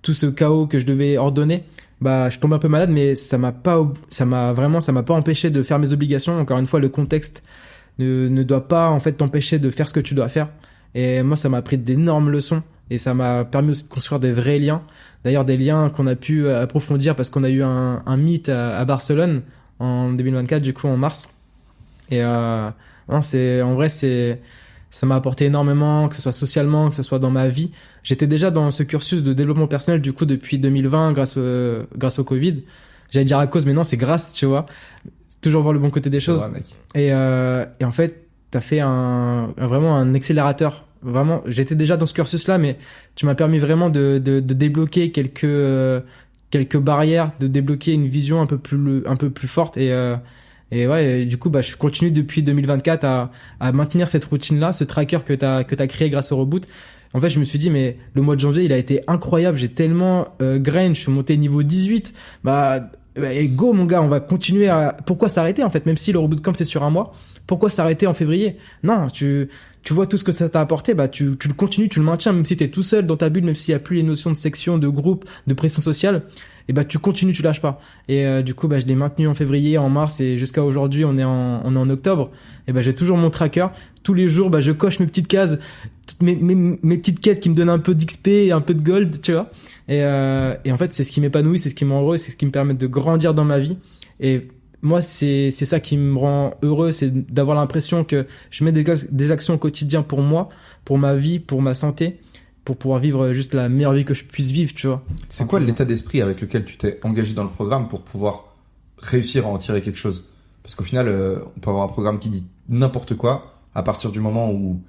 tout ce chaos que je devais ordonner. Bah, je tombe un peu malade, mais ça m'a pas empêché de faire mes obligations. Encore une fois, le contexte ne doit pas, en fait, t'empêcher de faire ce que tu dois faire. Et moi, ça m'a appris d'énormes leçons, et ça m'a permis aussi de construire des vrais liens. D'ailleurs, des liens qu'on a pu approfondir parce qu'on a eu un meet à Barcelone en 2024, du coup, en mars. Et non, ça m'a apporté énormément, que ce soit socialement, que ce soit dans ma vie. J'étais déjà dans ce cursus de développement personnel, du coup, depuis 2020, grâce au Covid. J'allais dire à cause, mais non, c'est grâce, tu vois. Toujours voir le bon côté des choses. Vrai, mec. Et en fait, t'as fait vraiment un accélérateur. Vraiment, j'étais déjà dans ce cursus-là, mais tu m'as permis vraiment de débloquer quelques barrières, de débloquer une vision un peu plus forte. Et ouais, du coup, je continue depuis 2024 à maintenir cette routine-là, ce tracker que t'as créé grâce au reboot. En fait, je me suis dit, mais le mois de janvier, il a été incroyable. J'ai tellement grain, je suis monté niveau 18. Go, mon gars, on va continuer Pourquoi s'arrêter, en fait, même si le reboot camp, c'est sur un mois? Pourquoi s'arrêter en février? Non, tu vois tout ce que ça t'a apporté, tu le continues, tu le maintiens, même si t'es tout seul dans ta bulle, même s'il y a plus les notions de section, de groupe, de pression sociale. Et tu continues, tu lâches pas. Et du coup, je l'ai maintenu en février, en mars, et jusqu'à aujourd'hui, on est en octobre. Et j'ai toujours mon tracker. Tous les jours, je coche mes petites cases, toutes mes petites quêtes qui me donnent un peu d'XP et un peu de gold, tu vois. Et en fait, c'est ce qui m'épanouit, c'est ce qui me rend heureux, c'est ce qui me permet de grandir dans ma vie. Et moi, c'est ça qui me rend heureux, c'est d'avoir l'impression que je mets des actions au quotidien pour moi, pour ma vie, pour ma santé, pour pouvoir vivre juste la meilleure vie que je puisse vivre, tu vois. C'est quoi l'état d'esprit avec lequel tu t'es engagé dans le programme pour pouvoir réussir à en tirer quelque chose? Parce qu'au final, on peut avoir un programme qui dit n'importe quoi à partir du moment où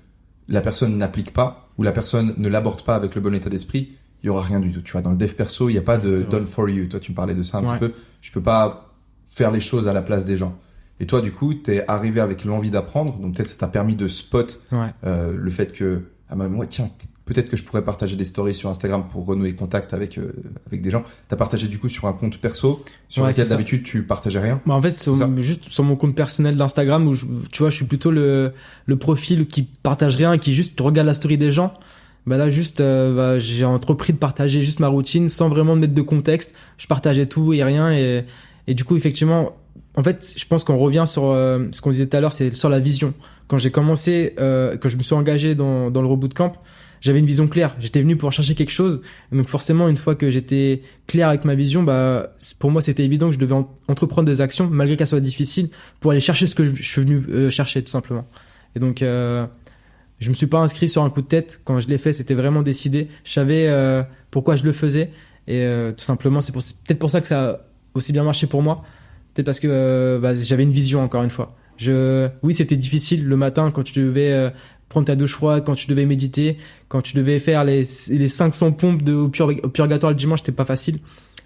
la personne n'applique pas, où la personne ne l'aborde pas avec le bon état d'esprit, il y aura rien du tout. Tu vois, dans le dev perso, il n'y a pas de done for you. Toi, tu me parlais de ça un petit peu. Je peux pas faire les choses à la place des gens. Et toi, du coup, t'es arrivé avec l'envie d'apprendre. Donc peut-être ça t'a permis de spot le fait que tiens, peut-être que je pourrais partager des stories sur Instagram pour renouer contact avec des gens. T'as partagé du coup sur un compte perso sur lequel d'habitude tu partageais rien. En fait, juste sur mon compte personnel d'Instagram où tu vois, je suis plutôt le profil qui partage rien, qui juste regarde la story des gens. Là juste j'ai entrepris de partager juste ma routine sans vraiment mettre de contexte. Je partageais tout et rien, et du coup effectivement, en fait, je pense qu'on revient sur ce qu'on disait tout à l'heure, c'est sur la vision. Quand j'ai commencé, quand je me suis engagé dans le reboot camp, j'avais une vision claire. J'étais venu pour chercher quelque chose. Et donc forcément, une fois que j'étais clair avec ma vision, pour moi, c'était évident que je devais entreprendre des actions, malgré qu'elles soient difficiles, pour aller chercher ce que je suis venu chercher, tout simplement. Et donc, je me suis pas inscrit sur un coup de tête. Quand je l'ai fait, c'était vraiment décidé. Je savais pourquoi je le faisais. Et tout simplement, c'est peut-être pour ça que ça a aussi bien marché pour moi. Peut-être parce que j'avais une vision, encore une fois. Oui, c'était difficile le matin quand tu devais prendre ta douche froide, quand tu devais méditer, quand tu devais faire les 500 pompes au purgatoire le dimanche, c'était pas facile.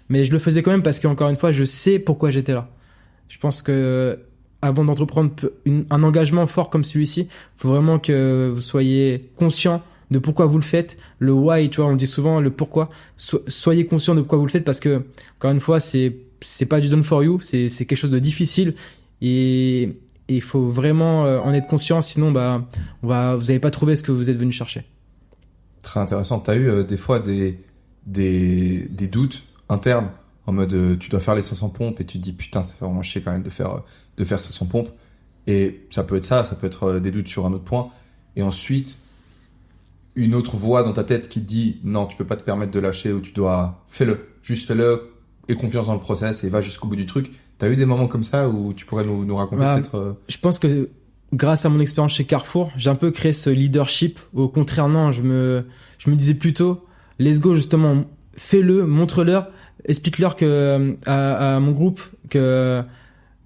Mais je le faisais quand même parce qu'encore une fois, je sais pourquoi j'étais là. Je pense que avant d'entreprendre un engagement fort comme celui-ci, faut vraiment que vous soyez conscient de pourquoi vous le faites, le why, tu vois, on dit souvent le pourquoi. Soyez conscient de pourquoi vous le faites parce que, encore une fois, c'est pas du done for you, c'est quelque chose de difficile et il faut vraiment en être conscient, sinon, vous n'allez pas trouver ce que vous êtes venu chercher. Très intéressant. T'as eu des fois des doutes internes en mode tu dois faire les 500 pompes et tu te dis putain, ça fait vraiment chier quand même de faire 500 pompes. Et ça peut être ça peut être des doutes sur un autre point. Et ensuite, une autre voix dans ta tête qui te dit non, tu peux pas te permettre de lâcher ou tu dois juste fais-le, aie confiance dans le process et va jusqu'au bout du truc. T'as eu des moments comme ça où tu pourrais nous raconter peut-être Je pense que grâce à mon expérience chez Carrefour, j'ai un peu créé ce leadership. Au contraire, non, je me disais plutôt let's go, justement, fais-le, montre-leur, explique-leur que à mon groupe que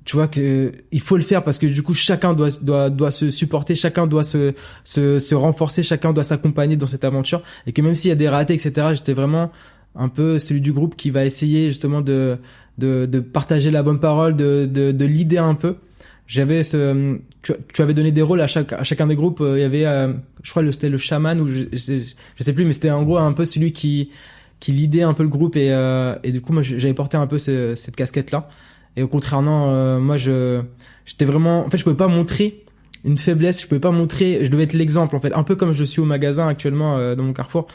tu vois que il faut le faire parce que du coup chacun doit se supporter, chacun doit se renforcer, chacun doit s'accompagner dans cette aventure et que même s'il y a des ratés, etc., j'étais vraiment un peu celui du groupe qui va essayer justement de partager la bonne parole, de leader un peu. J'avais tu avais donné des rôles à chacun des groupes. Il y avait je crois c'était le chaman ou je sais plus, mais c'était en gros un peu celui qui leadait un peu le groupe et du coup moi j'avais porté un peu cette casquette là. Et au contraire, non, moi, j'étais vraiment, en fait, je pouvais pas montrer une faiblesse, je devais être l'exemple, en fait. Un peu comme je suis au magasin actuellement, dans mon Carrefour.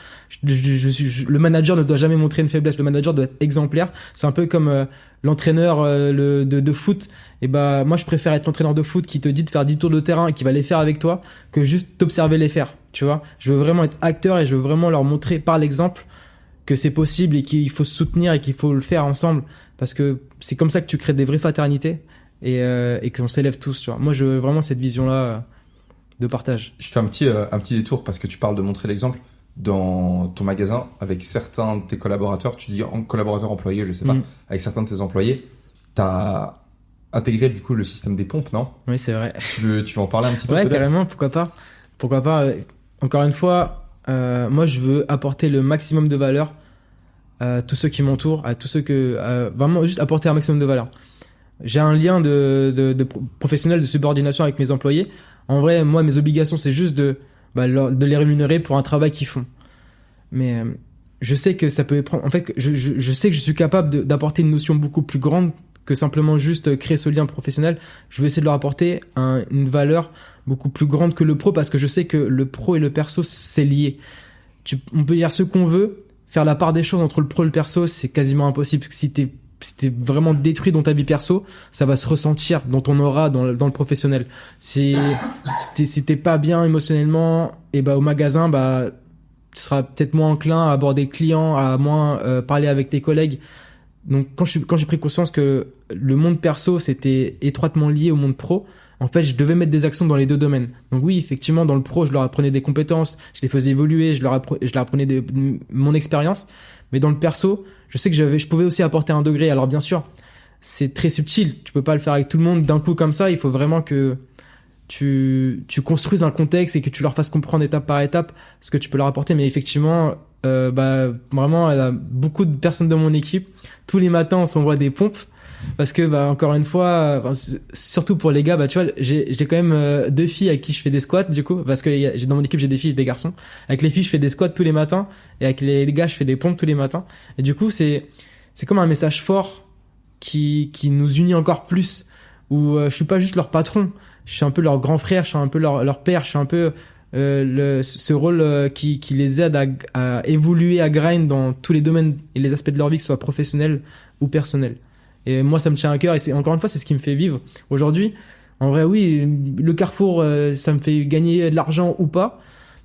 Le manager ne doit jamais montrer une faiblesse, le manager doit être exemplaire. C'est un peu comme, l'entraîneur, de foot. Et moi, je préfère être l'entraîneur de foot qui te dit de faire 10 tours de terrain et qui va les faire avec toi que juste t'observer les faire, tu vois. Je veux vraiment être acteur et je veux vraiment leur montrer par l'exemple que c'est possible et qu'il faut se soutenir et qu'il faut le faire ensemble parce que c'est comme ça que tu crées des vraies fraternités et qu'on s'élève tous, tu vois. Moi, je veux vraiment cette vision-là de partage. Je fais un petit détour parce que tu parles de montrer l'exemple dans ton magasin avec certains de tes collaborateurs, tu dis collaborateurs employés, je sais pas, avec certains de tes employés, t'as intégré du coup le système des pompes, non? Oui, c'est vrai. Tu veux en parler un petit peu ouais, peut-être? Carrément, pourquoi pas. Encore une fois, moi, je veux apporter le maximum de valeur à tous ceux qui m'entourent, à tous ceux vraiment juste apporter un maximum de valeur. J'ai un lien de professionnel, de subordination avec mes employés. En vrai, moi, mes obligations, c'est juste de les rémunérer pour un travail qu'ils font. Mais je sais que ça peut prendre. En fait, je sais que je suis capable d'apporter une notion beaucoup plus grande que simplement juste créer ce lien professionnel. Je vais essayer de leur apporter une valeur beaucoup plus grande que le pro parce que je sais que le pro et le perso, c'est lié. On peut dire ce qu'on veut. Faire la part des choses entre le pro et le perso, c'est quasiment impossible. Si t'es vraiment détruit dans ta vie perso, ça va se ressentir dans ton aura, dans le professionnel. Si t'es pas bien émotionnellement, et au magasin, tu seras peut-être moins enclin à aborder le client, à moins parler avec tes collègues. Donc quand j'ai pris conscience que le monde perso c'était étroitement lié au monde pro, en fait je devais mettre des actions dans les deux domaines. Donc oui, effectivement, dans le pro je leur apprenais des compétences, je les faisais évoluer, je leur apprenais mon expérience, mais dans le perso je sais que je pouvais aussi apporter un degré. Alors bien sûr c'est très subtil, tu peux pas le faire avec tout le monde d'un coup comme ça, il faut vraiment que tu construises un contexte et que tu leur fasses comprendre étape par étape ce que tu peux leur apporter. Mais effectivement vraiment beaucoup de personnes de mon équipe, tous les matins on s'envoie des pompes parce que encore une fois surtout pour les gars, tu vois, j'ai quand même 2 filles avec qui je fais des squats du coup parce que dans mon équipe j'ai des filles et des garçons. Avec les filles je fais des squats tous les matins et avec les gars je fais des pompes tous les matins et du coup c'est comme un message fort qui nous unit encore plus où je suis pas juste leur patron, je suis un peu leur grand frère, je suis un peu leur père, je suis un peu ce rôle qui les aide à évoluer, à grind dans tous les domaines et les aspects de leur vie, que ce soit professionnel ou personnel. Et moi, ça me tient à cœur et encore une fois, c'est ce qui me fait vivre. Aujourd'hui, en vrai, oui, le Carrefour, ça me fait gagner de l'argent ou pas.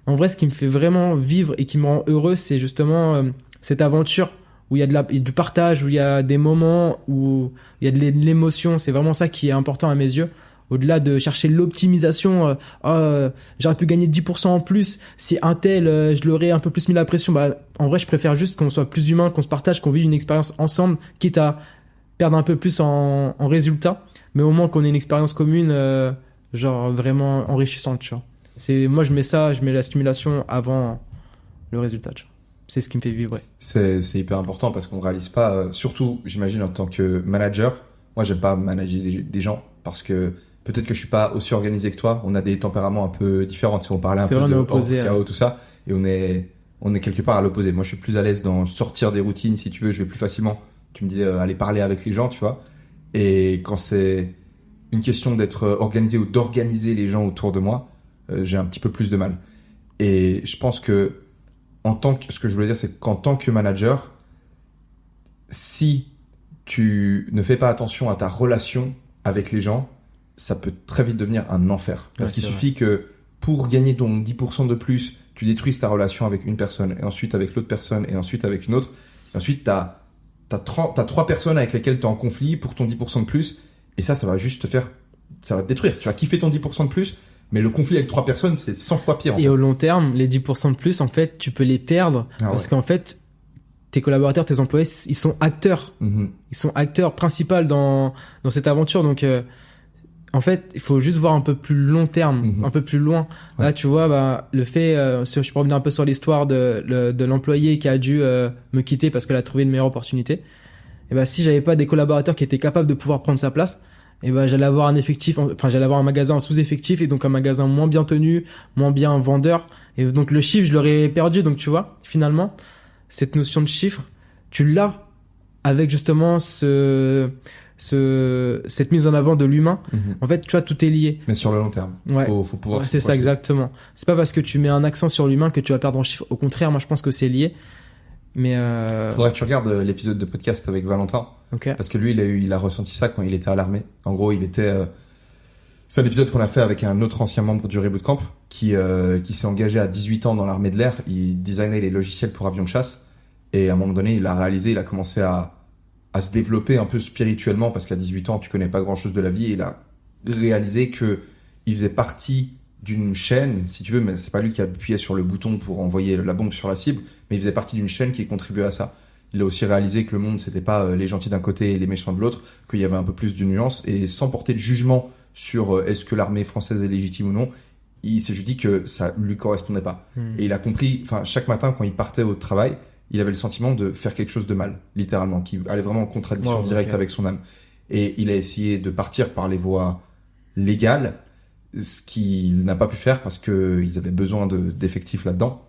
En vrai, ce qui me fait vraiment vivre et qui me rend heureux, c'est justement cette aventure où il y a du partage, où il y a des moments où il y a de l'émotion. C'est vraiment ça qui est important à mes yeux. Au-delà de chercher l'optimisation, j'aurais pu gagner 10% en plus, si un tel, je l'aurais un peu plus mis la pression. En vrai, je préfère juste qu'on soit plus humain, qu'on se partage, qu'on vive une expérience ensemble, quitte à perdre un peu plus en résultat, mais au moins qu'on ait une expérience commune, vraiment enrichissante, tu vois. Moi, je mets la stimulation avant le résultat, tu vois. C'est ce qui me fait vibrer. C'est hyper important parce qu'on réalise pas, surtout, j'imagine, en tant que manager. Moi, j'aime pas manager des gens. parce que peut-être que je suis pas aussi organisé que toi. On a des tempéraments un peu différents. Si on parlait un C'est peu vrai, de on est opposés, ordre, chaos, tout ça, et on est quelque part à l'opposé. Moi, je suis plus à l'aise dans sortir des routines. Si tu veux, je vais plus facilement. Tu me disais aller parler avec les gens, tu vois. Et quand c'est une question d'être organisé ou d'organiser les gens autour de moi, j'ai un petit peu plus de mal. Et je pense que ce que je voulais dire, c'est qu'en tant que manager, si tu ne fais pas attention à ta relation avec les gens, ça peut très vite devenir un enfer. Parce qu'il suffit que pour gagner ton 10% de plus, tu détruises ta relation avec une personne, et ensuite avec l'autre personne, et ensuite avec une autre. Et ensuite, t'as 3 personnes avec lesquelles tu es en conflit pour ton 10% de plus, et ça va juste ça va te détruire. Tu vas kiffer ton 10% de plus, mais le conflit avec 3 personnes, c'est 100 fois pire. Et au long terme, les 10% de plus, en fait, tu peux les perdre parce qu'en fait, tes collaborateurs, tes employés, ils sont acteurs. Mm-hmm. Ils sont acteurs principaux dans cette aventure. Donc, en fait, il faut juste voir un peu plus long terme, un peu plus loin. Ouais. Là, tu vois, le fait, je peux revenir un peu sur l'histoire de l'employé qui a dû me quitter parce qu'elle a trouvé une meilleure opportunité. Et ben, si j'avais pas des collaborateurs qui étaient capables de pouvoir prendre sa place, et ben, j'allais avoir j'allais avoir un magasin en sous-effectif et donc un magasin moins bien tenu, moins bien vendeur. Et donc, le chiffre, je l'aurais perdu. Donc, tu vois, finalement, cette notion de chiffre, tu l'as avec justement cette mise en avant de l'humain. En fait, tu vois, tout est lié. Mais sur le long terme, ouais. faut pouvoir. Ouais, c'est ça, exactement. C'est pas parce que tu mets un accent sur l'humain que tu vas perdre en chiffre. Au contraire, moi, je pense que c'est lié. Mais faudrait que tu regardes l'épisode de podcast avec Valentin, parce que lui, il a ressenti ça quand il était à l'armée. En gros, c'est un épisode qu'on a fait avec un autre ancien membre du Reboot Camp qui s'est engagé à 18 ans dans l'armée de l'air. Il designait les logiciels pour avions de chasse, et à un moment donné, il a commencé à se développer un peu spirituellement, parce qu'à 18 ans, tu connais pas grand chose de la vie, et il a réalisé que il faisait partie d'une chaîne, si tu veux, mais c'est pas lui qui appuyait sur le bouton pour envoyer la bombe sur la cible, mais il faisait partie d'une chaîne qui contribuait à ça. Il a aussi réalisé que le monde, c'était pas les gentils d'un côté et les méchants de l'autre, qu'il y avait un peu plus de nuances, et sans porter de jugement sur est-ce que l'armée française est légitime ou non, il s'est juste dit que ça lui correspondait pas. Et il a compris, chaque matin quand il partait au travail, il avait le sentiment de faire quelque chose de mal, littéralement, qui allait vraiment en contradiction directe avec son âme. Et il a essayé de partir par les voies légales, ce qu'il n'a pas pu faire parce qu'ils avaient besoin d'effectifs là-dedans.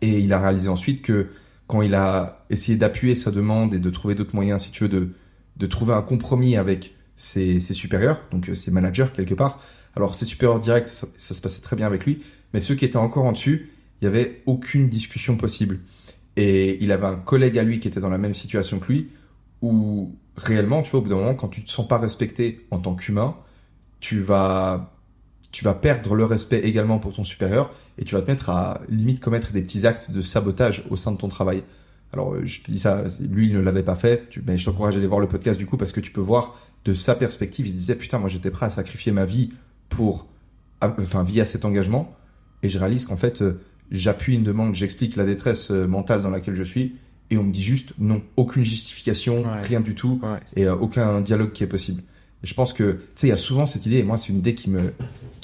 Et il a réalisé ensuite que quand il a essayé d'appuyer sa demande et de trouver d'autres moyens, si tu veux, de trouver un compromis avec ses supérieurs, donc ses managers quelque part. Alors ses supérieurs directs, ça se passait très bien avec lui, mais ceux qui étaient encore en dessus, il n'y avait aucune discussion possible. Et il avait un collègue à lui qui était dans la même situation que lui, où réellement, tu vois, au bout d'un moment, quand tu te sens pas respecté en tant qu'humain, tu vas perdre le respect également pour ton supérieur, et tu vas te mettre à limite commettre des petits actes de sabotage au sein de ton travail. Alors, je te dis ça, lui, il ne l'avait pas fait, mais je t'encourage à aller voir le podcast du coup, parce que tu peux voir de sa perspective. Il disait, putain, moi j'étais prêt à sacrifier ma vie via cet engagement, et je réalise qu'en fait, j'appuie une demande, j'explique la détresse mentale dans laquelle je suis, et on me dit juste non, aucune justification, rien du tout, et aucun dialogue qui est possible. Et je pense que, tu sais, il y a souvent cette idée, et moi c'est une idée qui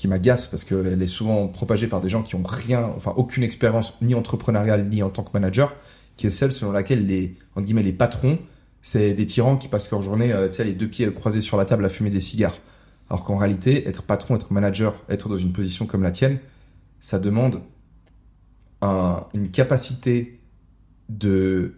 m'agace, parce qu'elle est souvent propagée par des gens qui ont aucune expérience, ni entrepreneuriale, ni en tant que manager, qui est celle selon laquelle les patrons, c'est des tyrans qui passent leur journée, tu sais, les deux pieds croisés sur la table à fumer des cigares. Alors qu'en réalité, être patron, être manager, être dans une position comme la tienne, ça demande une capacité de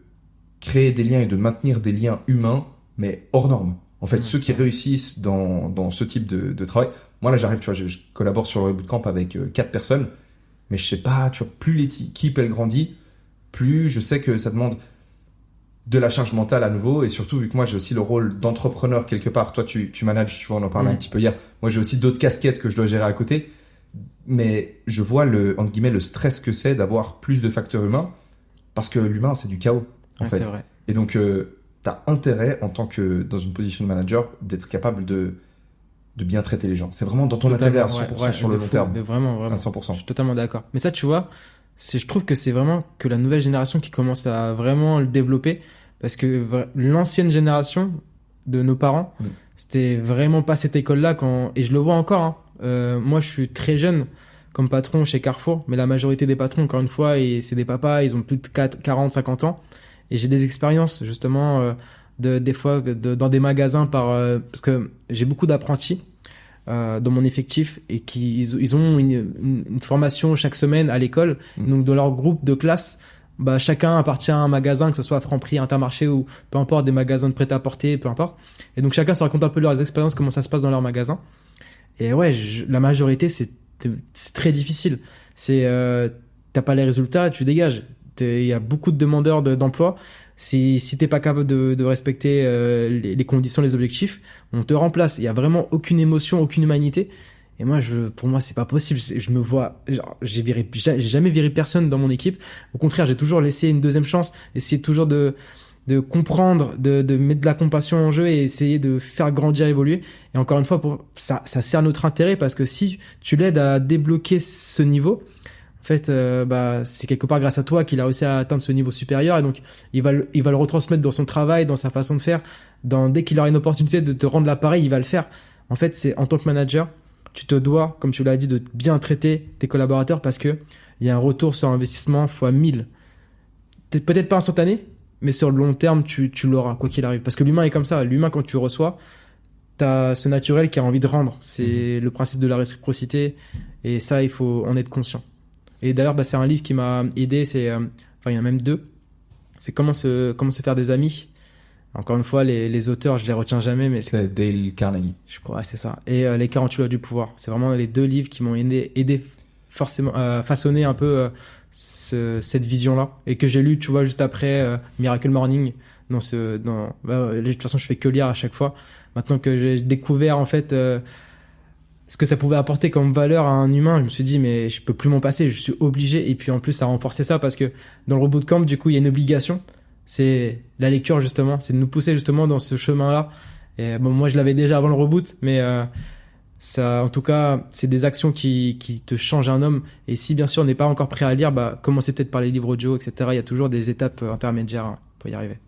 créer des liens et de maintenir des liens humains, mais hors normes. En fait, ceux qui réussissent dans ce type de travail, moi là j'arrive, tu vois, je collabore sur le bootcamp avec 4 personnes, mais je sais pas, tu vois, plus l'équipe elle grandit, plus je sais que ça demande de la charge mentale à nouveau, et surtout vu que moi j'ai aussi le rôle d'entrepreneur quelque part. Toi tu manages, tu vois, on en parlait un petit peu hier. Moi j'ai aussi d'autres casquettes que je dois gérer à côté, mais je vois entre guillemets le stress que c'est d'avoir plus de facteurs humains, parce que l'humain c'est du chaos en fait. C'est vrai. Et donc t'as intérêt en tant que dans une position de manager d'être capable de bien traiter les gens. C'est vraiment dans ton intérêt à 100% sur le long terme. Mais vraiment. À 100%. Je suis totalement d'accord. Mais ça, tu vois, je trouve que c'est vraiment que la nouvelle génération qui commence à vraiment le développer, parce que l'ancienne génération de nos parents, c'était vraiment pas cette école-là et je le vois encore, hein. Moi, je suis très jeune comme patron chez Carrefour, mais la majorité des patrons, encore une fois, c'est des papas, ils ont plus de 40, 50 ans. Et j'ai des expériences, justement, des fois dans des magasins parce que j'ai beaucoup d'apprentis dans mon effectif et ils ont une formation chaque semaine à l'école. Donc dans leur groupe de classe, bah chacun appartient à un magasin, que ce soit Franprix, Intermarché ou peu importe, des magasins de prêt-à-porter, peu importe. Et donc chacun se raconte un peu leurs expériences, comment ça se passe dans leur magasin. Et ouais, la majorité c'est très difficile. T'as pas les résultats, tu dégages. Il y a beaucoup de demandeurs d'emploi. Si t'es pas capable de respecter les conditions, les objectifs, on te remplace. Il y a vraiment aucune émotion, aucune humanité. Et moi, pour moi, c'est pas possible. Je me vois, genre, j'ai jamais viré personne dans mon équipe. Au contraire, j'ai toujours laissé une deuxième chance, essayer toujours de comprendre, de mettre de la compassion en jeu et essayer de faire grandir, évoluer. Et encore une fois, ça sert notre intérêt parce que si tu l'aides à débloquer ce niveau, en fait, c'est quelque part grâce à toi qu'il a réussi à atteindre ce niveau supérieur. Et donc, il va le retransmettre dans son travail, dans sa façon de faire. Dès qu'il aura une opportunité de te rendre l'appareil, il va le faire. En fait, c'est en tant que manager, tu te dois, comme tu l'as dit, de bien traiter tes collaborateurs parce que il y a un retour sur investissement fois 1000. Peut-être pas instantané, mais sur le long terme, tu l'auras, quoi qu'il arrive. Parce que l'humain est comme ça. L'humain, quand tu reçois, t'as ce naturel qui a envie de rendre. C'est le principe de la réciprocité. Et ça, il faut en être conscient. Et d'ailleurs, c'est un livre qui m'a aidé. Il y en a même 2. C'est comment se faire des amis. Encore une fois, les auteurs, je les retiens jamais, mais c'est Dale Carnegie. Je crois, c'est ça. Et les 48 lois du pouvoir. C'est vraiment les 2 livres qui m'ont aidé forcément à façonner un peu cette vision-là. Et que j'ai lu, tu vois, juste après Miracle Morning. De toute façon, je fais que lire à chaque fois. Maintenant que j'ai découvert, en fait, ce que ça pouvait apporter comme valeur à un humain, je me suis dit, mais je peux plus m'en passer, je suis obligé. Et puis en plus, ça a renforcé ça parce que dans le rebootcamp, du coup, il y a une obligation. C'est la lecture, justement. C'est de nous pousser, justement, dans ce chemin-là. Et bon, moi, je l'avais déjà avant le reboot, mais ça, en tout cas, c'est des actions qui te changent un homme. Et si, bien sûr, on n'est pas encore prêt à lire, commencez peut-être par les livres audio, etc. Il y a toujours des étapes intermédiaires pour y arriver.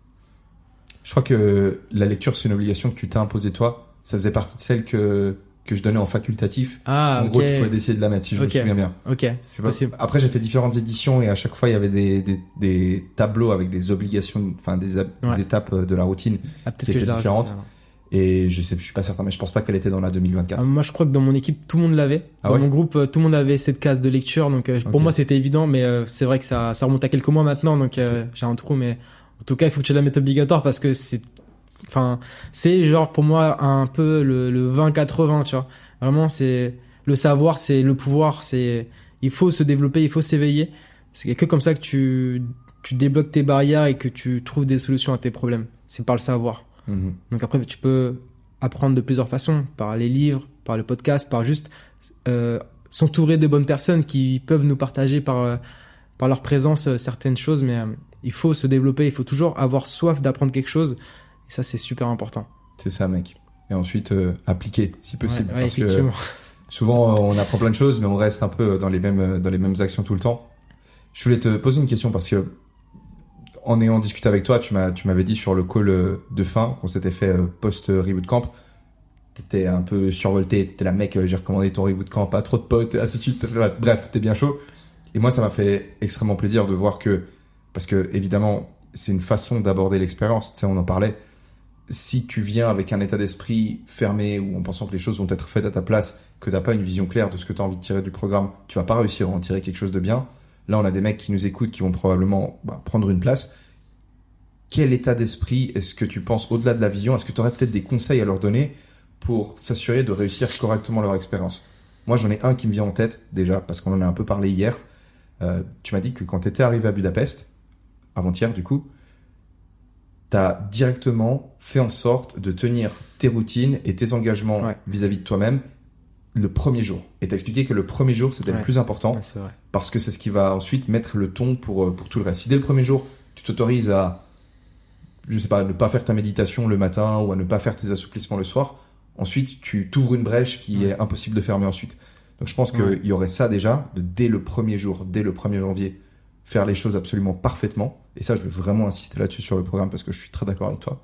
Je crois que la lecture, c'est une obligation que tu t'es imposée toi. Ça faisait partie de celle que je donnais en facultatif. En gros, tu pouvais décider de la mettre, si je me souviens bien. Ok, c'est possible. Après, j'ai fait différentes éditions et à chaque fois, il y avait des tableaux avec des obligations, enfin des étapes de la routine qui étaient différentes. Et je suis pas certain, mais je pense pas qu'elle était dans la 2024. Moi, je crois que dans mon équipe, tout le monde l'avait. Dans mon groupe, tout le monde avait cette case de lecture. Donc, pour moi, c'était évident, mais c'est vrai que ça remonte à quelques mois maintenant. Donc, j'ai un trou, mais en tout cas, il faut que tu la mettes obligatoire parce que c'est genre pour moi un peu le 20-80, tu vois. Vraiment, c'est le savoir, c'est le pouvoir, il faut se développer, il faut s'éveiller. C'est que comme ça que tu débloques tes barrières et que tu trouves des solutions à tes problèmes. C'est par le savoir. Donc après, tu peux apprendre de plusieurs façons, par les livres, par le podcast, par juste s'entourer de bonnes personnes qui peuvent nous partager par leur présence certaines choses, mais il faut se développer, il faut toujours avoir soif d'apprendre quelque chose. Et ça, c'est super important. C'est ça, mec. Et ensuite, appliquer, si possible. Ouais, parce effectivement. Que souvent, on apprend plein de choses, mais on reste un peu dans les mêmes actions tout le temps. Je voulais te poser une question parce que, en ayant discuté avec toi, tu m'avais dit sur le call de fin qu'on s'était fait post-Reboot Camp, t'étais un peu survolté, t'étais la mec, j'ai recommandé ton Reboot Camp, pas trop de potes, et ainsi de suite. Bref, t'étais bien chaud. Et moi, ça m'a fait extrêmement plaisir de voir parce que évidemment, c'est une façon d'aborder l'expérience, tu sais, on en parlait. Si tu viens avec un état d'esprit fermé ou en pensant que les choses vont être faites à ta place, que t'as pas une vision claire de ce que t'as envie de tirer du programme, tu vas pas réussir à en tirer quelque chose de bien. Là, on a des mecs qui nous écoutent, qui vont probablement prendre une place. Quel état d'esprit est-ce que tu penses au-delà de la vision? Est-ce que tu aurais peut-être des conseils à leur donner pour s'assurer de réussir correctement leur expérience? Moi, j'en ai un qui me vient en tête, déjà, parce qu'on en a un peu parlé hier. Tu m'as dit que quand tu étais arrivé à Budapest, avant-hier du coup, tu as directement fait en sorte de tenir tes routines et tes engagements vis-à-vis de toi-même le premier jour. Et t'as expliqué que le premier jour, c'était le plus important, c'est vrai. Parce que c'est ce qui va ensuite mettre le ton pour tout le reste. Si dès le premier jour, tu t'autorises à, je sais pas, ne pas faire ta méditation le matin ou à ne pas faire tes assouplissements le soir, ensuite, tu t'ouvres une brèche qui est impossible de fermer ensuite. Donc je pense qu'il y aurait ça déjà, dès le premier jour, dès le 1er janvier, faire les choses absolument parfaitement. Et ça, je veux vraiment insister là-dessus sur le programme parce que je suis très d'accord avec toi.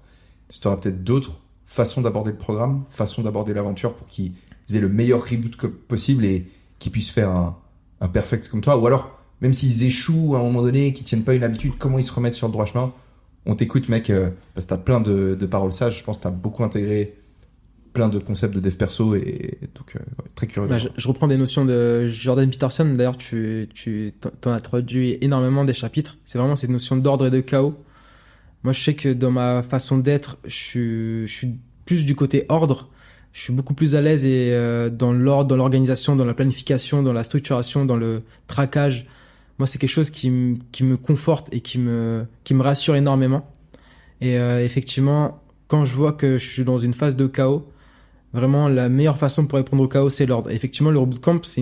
Tu auras peut-être d'autres façons d'aborder le programme, façons d'aborder l'aventure pour qu'ils aient le meilleur reboot possible et qu'ils puissent faire un perfect comme toi. Ou alors, même s'ils échouent à un moment donné, qu'ils tiennent pas une habitude, comment ils se remettent sur le droit chemin. On t'écoute, mec, parce que t'as plein de paroles sages. Je pense que t'as beaucoup intégré plein de concepts de dev perso et donc ouais, très curieux. Je reprends des notions de Jordan Peterson. D'ailleurs, tu t'en as traduit énormément des chapitres. C'est vraiment cette notion d'ordre et de chaos. Moi, je sais que dans ma façon d'être, je suis plus du côté ordre. Je suis beaucoup plus à l'aise et dans l'ordre, dans l'organisation, dans la planification, dans la structuration, dans le traquage. Moi, c'est quelque chose qui me conforte et qui me rassure énormément. Et effectivement, quand je vois que je suis dans une phase de chaos, vraiment, la meilleure façon pour répondre au chaos, c'est l'ordre. Effectivement, le reboot camp, c'est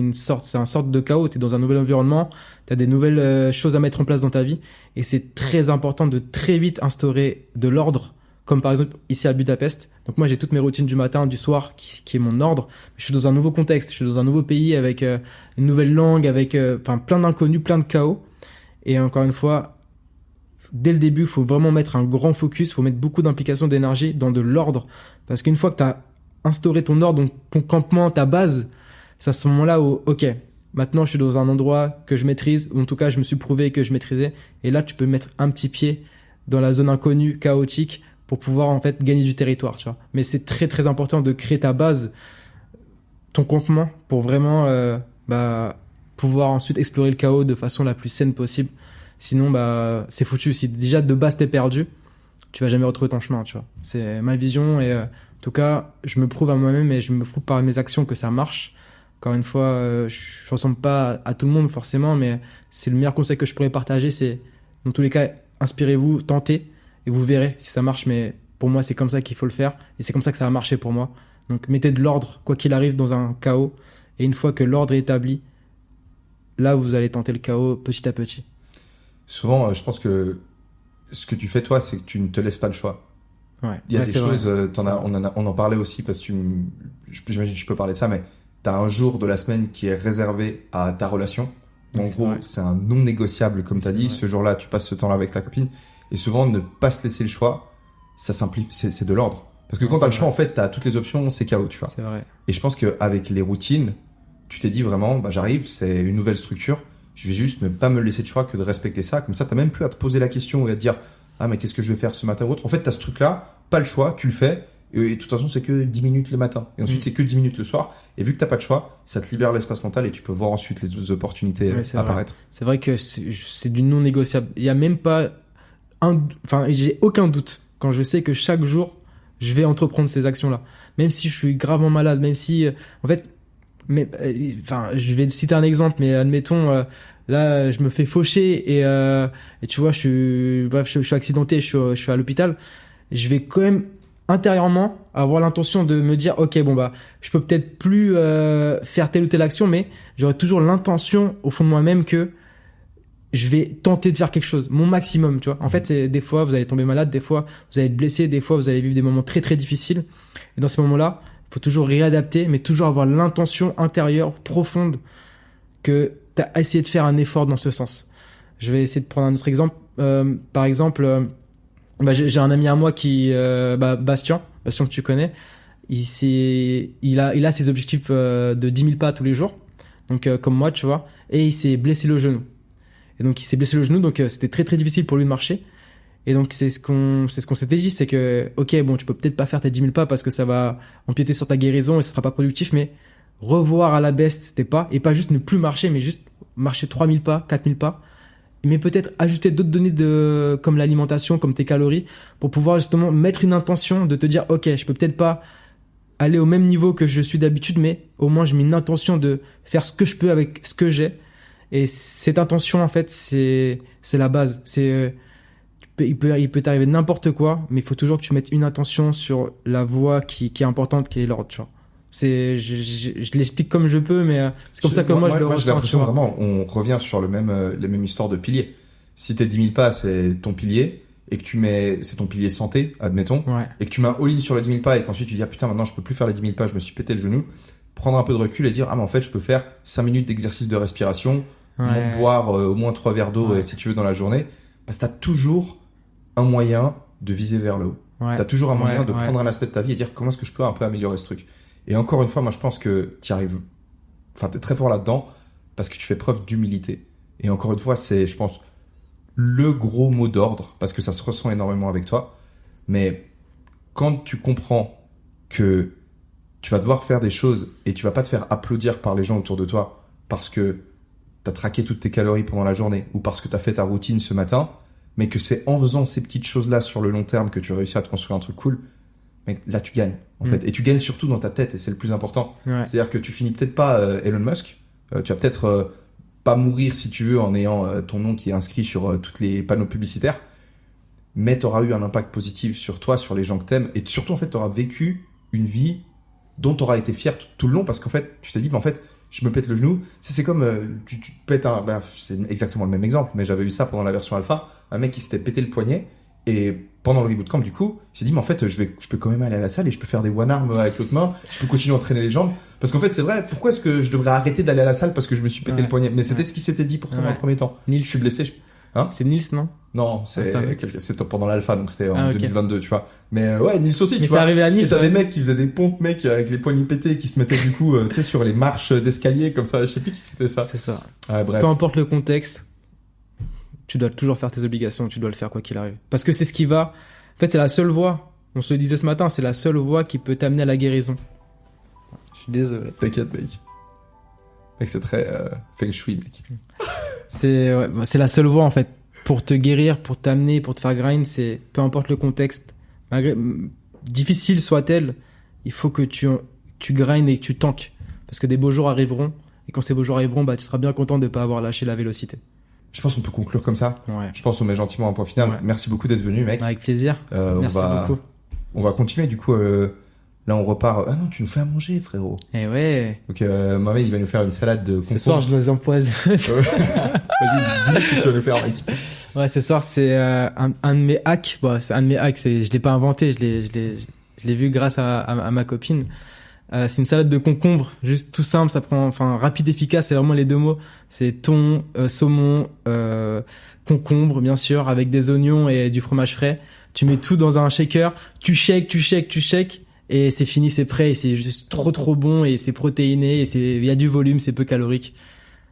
un sorte de chaos. Tu es dans un nouvel environnement, tu as des nouvelles choses à mettre en place dans ta vie. Et c'est très important de très vite instaurer de l'ordre, comme par exemple ici à Budapest. Donc moi, j'ai toutes mes routines du matin, du soir, qui est mon ordre. Je suis dans un nouveau contexte, je suis dans un nouveau pays avec une nouvelle langue, avec plein d'inconnus, plein de chaos. Et encore une fois, dès le début, il faut vraiment mettre un grand focus, il faut mettre beaucoup d'implication, d'énergie dans de l'ordre. Parce qu'une fois que tu as instaurer ton ordre, donc ton campement, ta base, c'est à ce moment-là où, ok, maintenant je suis dans un endroit que je maîtrise, ou en tout cas je me suis prouvé que je maîtrisais, et là tu peux mettre un petit pied dans la zone inconnue, chaotique, pour pouvoir en fait gagner du territoire, tu vois. Mais c'est très très important de créer ta base, ton campement, pour vraiment pouvoir ensuite explorer le chaos de façon la plus saine possible. Sinon, c'est foutu. Si déjà de base t'es perdu, tu vas jamais retrouver ton chemin, tu vois. C'est ma vision et en tout cas, je me prouve à moi-même et je me prouve par mes actions que ça marche. Encore une fois, je ressemble pas à tout le monde forcément, mais c'est le meilleur conseil que je pourrais partager. C'est, dans tous les cas, inspirez-vous, tentez et vous verrez si ça marche. Mais pour moi, c'est comme ça qu'il faut le faire et c'est comme ça que ça a marché pour moi. Donc, mettez de l'ordre, quoi qu'il arrive, dans un chaos. Et une fois que l'ordre est établi, là, vous allez tenter le chaos petit à petit. Souvent, je pense que ce que tu fais, toi, c'est que tu ne te laisses pas le choix. Ouais. Il y a des choses, on en parlait aussi parce que j'imagine que je peux parler de ça, mais tu as un jour de la semaine qui est réservé à ta relation. En gros, c'est un non négociable, comme tu as dit. Ce jour-là, tu passes ce temps-là avec ta copine. Et souvent, ne pas se laisser le choix, ça simplifie, c'est de l'ordre. Parce que quand tu as le choix, en fait, tu as toutes les options, c'est chaos, tu vois. C'est vrai. Et je pense qu'avec les routines, tu t'es dit vraiment, j'arrive, c'est une nouvelle structure. Je vais juste ne pas me laisser de choix que de respecter ça. Comme ça, tu n'as même plus à te poser la question et à te dire, ah, mais qu'est-ce que je vais faire ce matin ou autre. En fait, tu as ce truc-là, pas le choix, tu le fais. Et de toute façon, c'est que 10 minutes le matin. Et ensuite, c'est que 10 minutes le soir. Et vu que tu n'as pas de choix, ça te libère l'espace mental et tu peux voir ensuite les autres opportunités apparaître. C'est vrai que c'est du non négociable. Il n'y a même pas j'ai aucun doute quand je sais que chaque jour, je vais entreprendre ces actions-là. Même si je suis gravement malade, même si, en fait, je vais citer un exemple, mais admettons, là, je me fais faucher et tu vois, je suis accidenté, je suis à l'hôpital. Je vais quand même intérieurement avoir l'intention de me dire, ok, je peux peut-être plus faire telle ou telle action, mais j'aurai toujours l'intention au fond de moi-même que je vais tenter de faire quelque chose, mon maximum, tu vois. En fait, des fois, vous allez tomber malade, des fois, vous allez être blessé, des fois, vous allez vivre des moments très, très difficiles. Et dans ces moments-là, il faut toujours réadapter, mais toujours avoir l'intention intérieure, profonde, que tu as essayé de faire un effort dans ce sens. Je vais essayer de prendre un autre exemple. Par exemple, j'ai un ami à moi qui, Bastien que tu connais, il a ses objectifs de 10 000 pas tous les jours, donc comme moi, tu vois, et il s'est blessé le genou. Et donc il s'est blessé le genou, donc c'était très très difficile pour lui de marcher. Et donc c'est ce qu'on s'était dit, c'est que ok, tu peux peut-être pas faire tes 10 000 pas parce que ça va empiéter sur ta guérison et ce sera pas productif, mais revoir à la baisse tes pas et pas juste ne plus marcher, mais juste marcher 3 000 pas, 4 000 pas, mais peut-être ajouter d'autres données comme l'alimentation, comme tes calories, pour pouvoir justement mettre une intention de te dire ok, je peux peut-être pas aller au même niveau que je suis d'habitude, mais au moins je mets une intention de faire ce que je peux avec ce que j'ai. Et cette intention, en fait, c'est la base. Il peut t'arriver n'importe quoi, mais il faut toujours que tu mettes une intention sur la voie qui est importante, qui est l'ordre, tu vois. Je l'explique comme je peux, mais c'est comme ça que moi je le ressens. J'ai l'impression vraiment, on revient sur les mêmes histoires de piliers. Si tes 10 000 pas, c'est ton pilier, et que c'est ton pilier santé, admettons, et que tu mets un all-in sur les 10 000 pas, et qu'ensuite tu dis, ah putain, maintenant je peux plus faire les 10 000 pas, je me suis pété le genou, prendre un peu de recul et dire, ah mais en fait, je peux faire 5 minutes d'exercice de respiration, boire au moins 3 verres d'eau si tu veux dans la journée, parce que t'as toujours un moyen de viser vers le haut. T'as toujours un moyen de prendre un aspect de ta vie et dire comment est-ce que je peux un peu améliorer ce truc. Et encore une fois, moi je pense que t'y arrives, t'es très fort là-dedans parce que tu fais preuve d'humilité. Et encore une fois, c'est, je pense, le gros mot d'ordre, parce que ça se ressent énormément avec toi, mais quand tu comprends que tu vas devoir faire des choses et tu vas pas te faire applaudir par les gens autour de toi parce que t'as traqué toutes tes calories pendant la journée ou parce que t'as fait ta routine ce matin, mais que c'est en faisant ces petites choses-là sur le long terme que tu réussis à te construire un truc cool, mais là tu gagnes en fait. Et tu gagnes surtout dans ta tête et c'est le plus important. Ouais. C'est-à-dire que tu finis peut-être pas Elon Musk, tu vas peut-être pas mourir si tu veux en ayant ton nom qui est inscrit sur tous les panneaux publicitaires, mais t'auras eu un impact positif sur toi, sur les gens que t'aimes, et surtout en fait t'auras vécu une vie dont t'auras été fier tout le long parce qu'en fait tu t'es dit, en fait je me pète le genou. C'est comme tu te pètes c'est exactement le même exemple, mais j'avais eu ça pendant la version alpha, un mec qui s'était pété le poignet et pendant le reboot camp du coup il s'est dit mais en fait je peux quand même aller à la salle et je peux faire des one arm avec l'autre main, je peux continuer à entraîner les jambes parce qu'en fait c'est vrai, pourquoi est-ce que je devrais arrêter d'aller à la salle parce que je me suis pété le poignet, mais c'était ce qui s'était dit pourtant dans le premier temps. Nils. Je suis blessé, C'est Nils, non? Non, c'est pendant l'alpha, donc c'était en ok. 2022, tu vois. Mais ouais, Nils aussi, Mais tu c'est vois. arrivé à Nils. Et t'as des mecs qui faisaient des pompes, mec, avec les poignets pétés, qui se mettaient du coup, tu sais, sur les marches d'escalier, comme ça. Je sais plus qui c'était ça. C'est ça. Bref. Peu importe le contexte, tu dois toujours faire tes obligations, tu dois le faire quoi qu'il arrive. Parce que c'est ce qui va... En fait, c'est la seule voie, on se le disait ce matin, c'est la seule voie qui peut t'amener à la guérison. Je suis désolé. T'inquiète, mec. Mec, c'est très feng shui, mec. C'est la seule voie, en fait. Pour te guérir, pour t'amener, pour te faire grind, c'est peu importe le contexte, difficile soit-elle, il faut que tu grindes et que tu tankes. Parce que des beaux jours arriveront, et quand ces beaux jours arriveront, tu seras bien content de ne pas avoir lâché la vélocité. Je pense qu'on peut conclure comme ça. Ouais. Je pense qu'on met gentiment un point final. Ouais. Merci beaucoup d'être venu, mec. Avec plaisir. Merci beaucoup. On va continuer, du coup. Là, on repart. Ah non, tu nous fais à manger, frérot. Eh ouais. Donc, Mohamed, il va nous faire une salade de concombre. Ce soir, je les empoisonne. Vas-y, dis-nous ce que tu vas nous faire, mec. Ouais, ce soir, c'est un de mes hacks. Bon, c'est un de mes hacks. Je l'ai pas inventé. Je l'ai vu grâce à ma copine. C'est une salade de concombre, juste tout simple. Ça prend, rapide, efficace. C'est vraiment les deux mots. C'est thon, saumon, concombre, bien sûr, avec des oignons et du fromage frais. Tu mets tout dans un shaker. Tu shakes. Et c'est fini, c'est prêt, et c'est juste trop bon, et c'est protéiné, et il y a du volume, c'est peu calorique.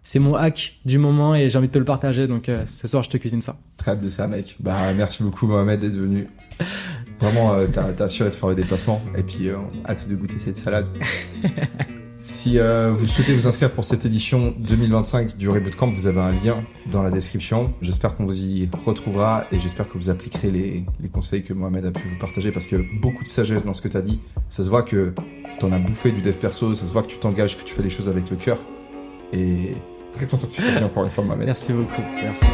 C'est mon hack du moment, et j'ai envie de te le partager, donc ce soir je te cuisine ça. Très hâte de ça, mec. Merci beaucoup, Mohamed, d'être venu. Vraiment, t'as assuré de faire le déplacement, et puis hâte de goûter cette salade. Si vous souhaitez vous inscrire pour cette édition 2025 du Reboot Camp, vous avez un lien dans la description. J'espère qu'on vous y retrouvera et j'espère que vous appliquerez les conseils que Mohamed a pu vous partager parce que beaucoup de sagesse dans ce que tu as dit. Ça se voit que t'en as bouffé du dev perso, ça se voit que tu t'engages, que tu fais les choses avec le cœur. Et très content que tu sois venu encore une fois, Mohamed. Merci beaucoup, merci.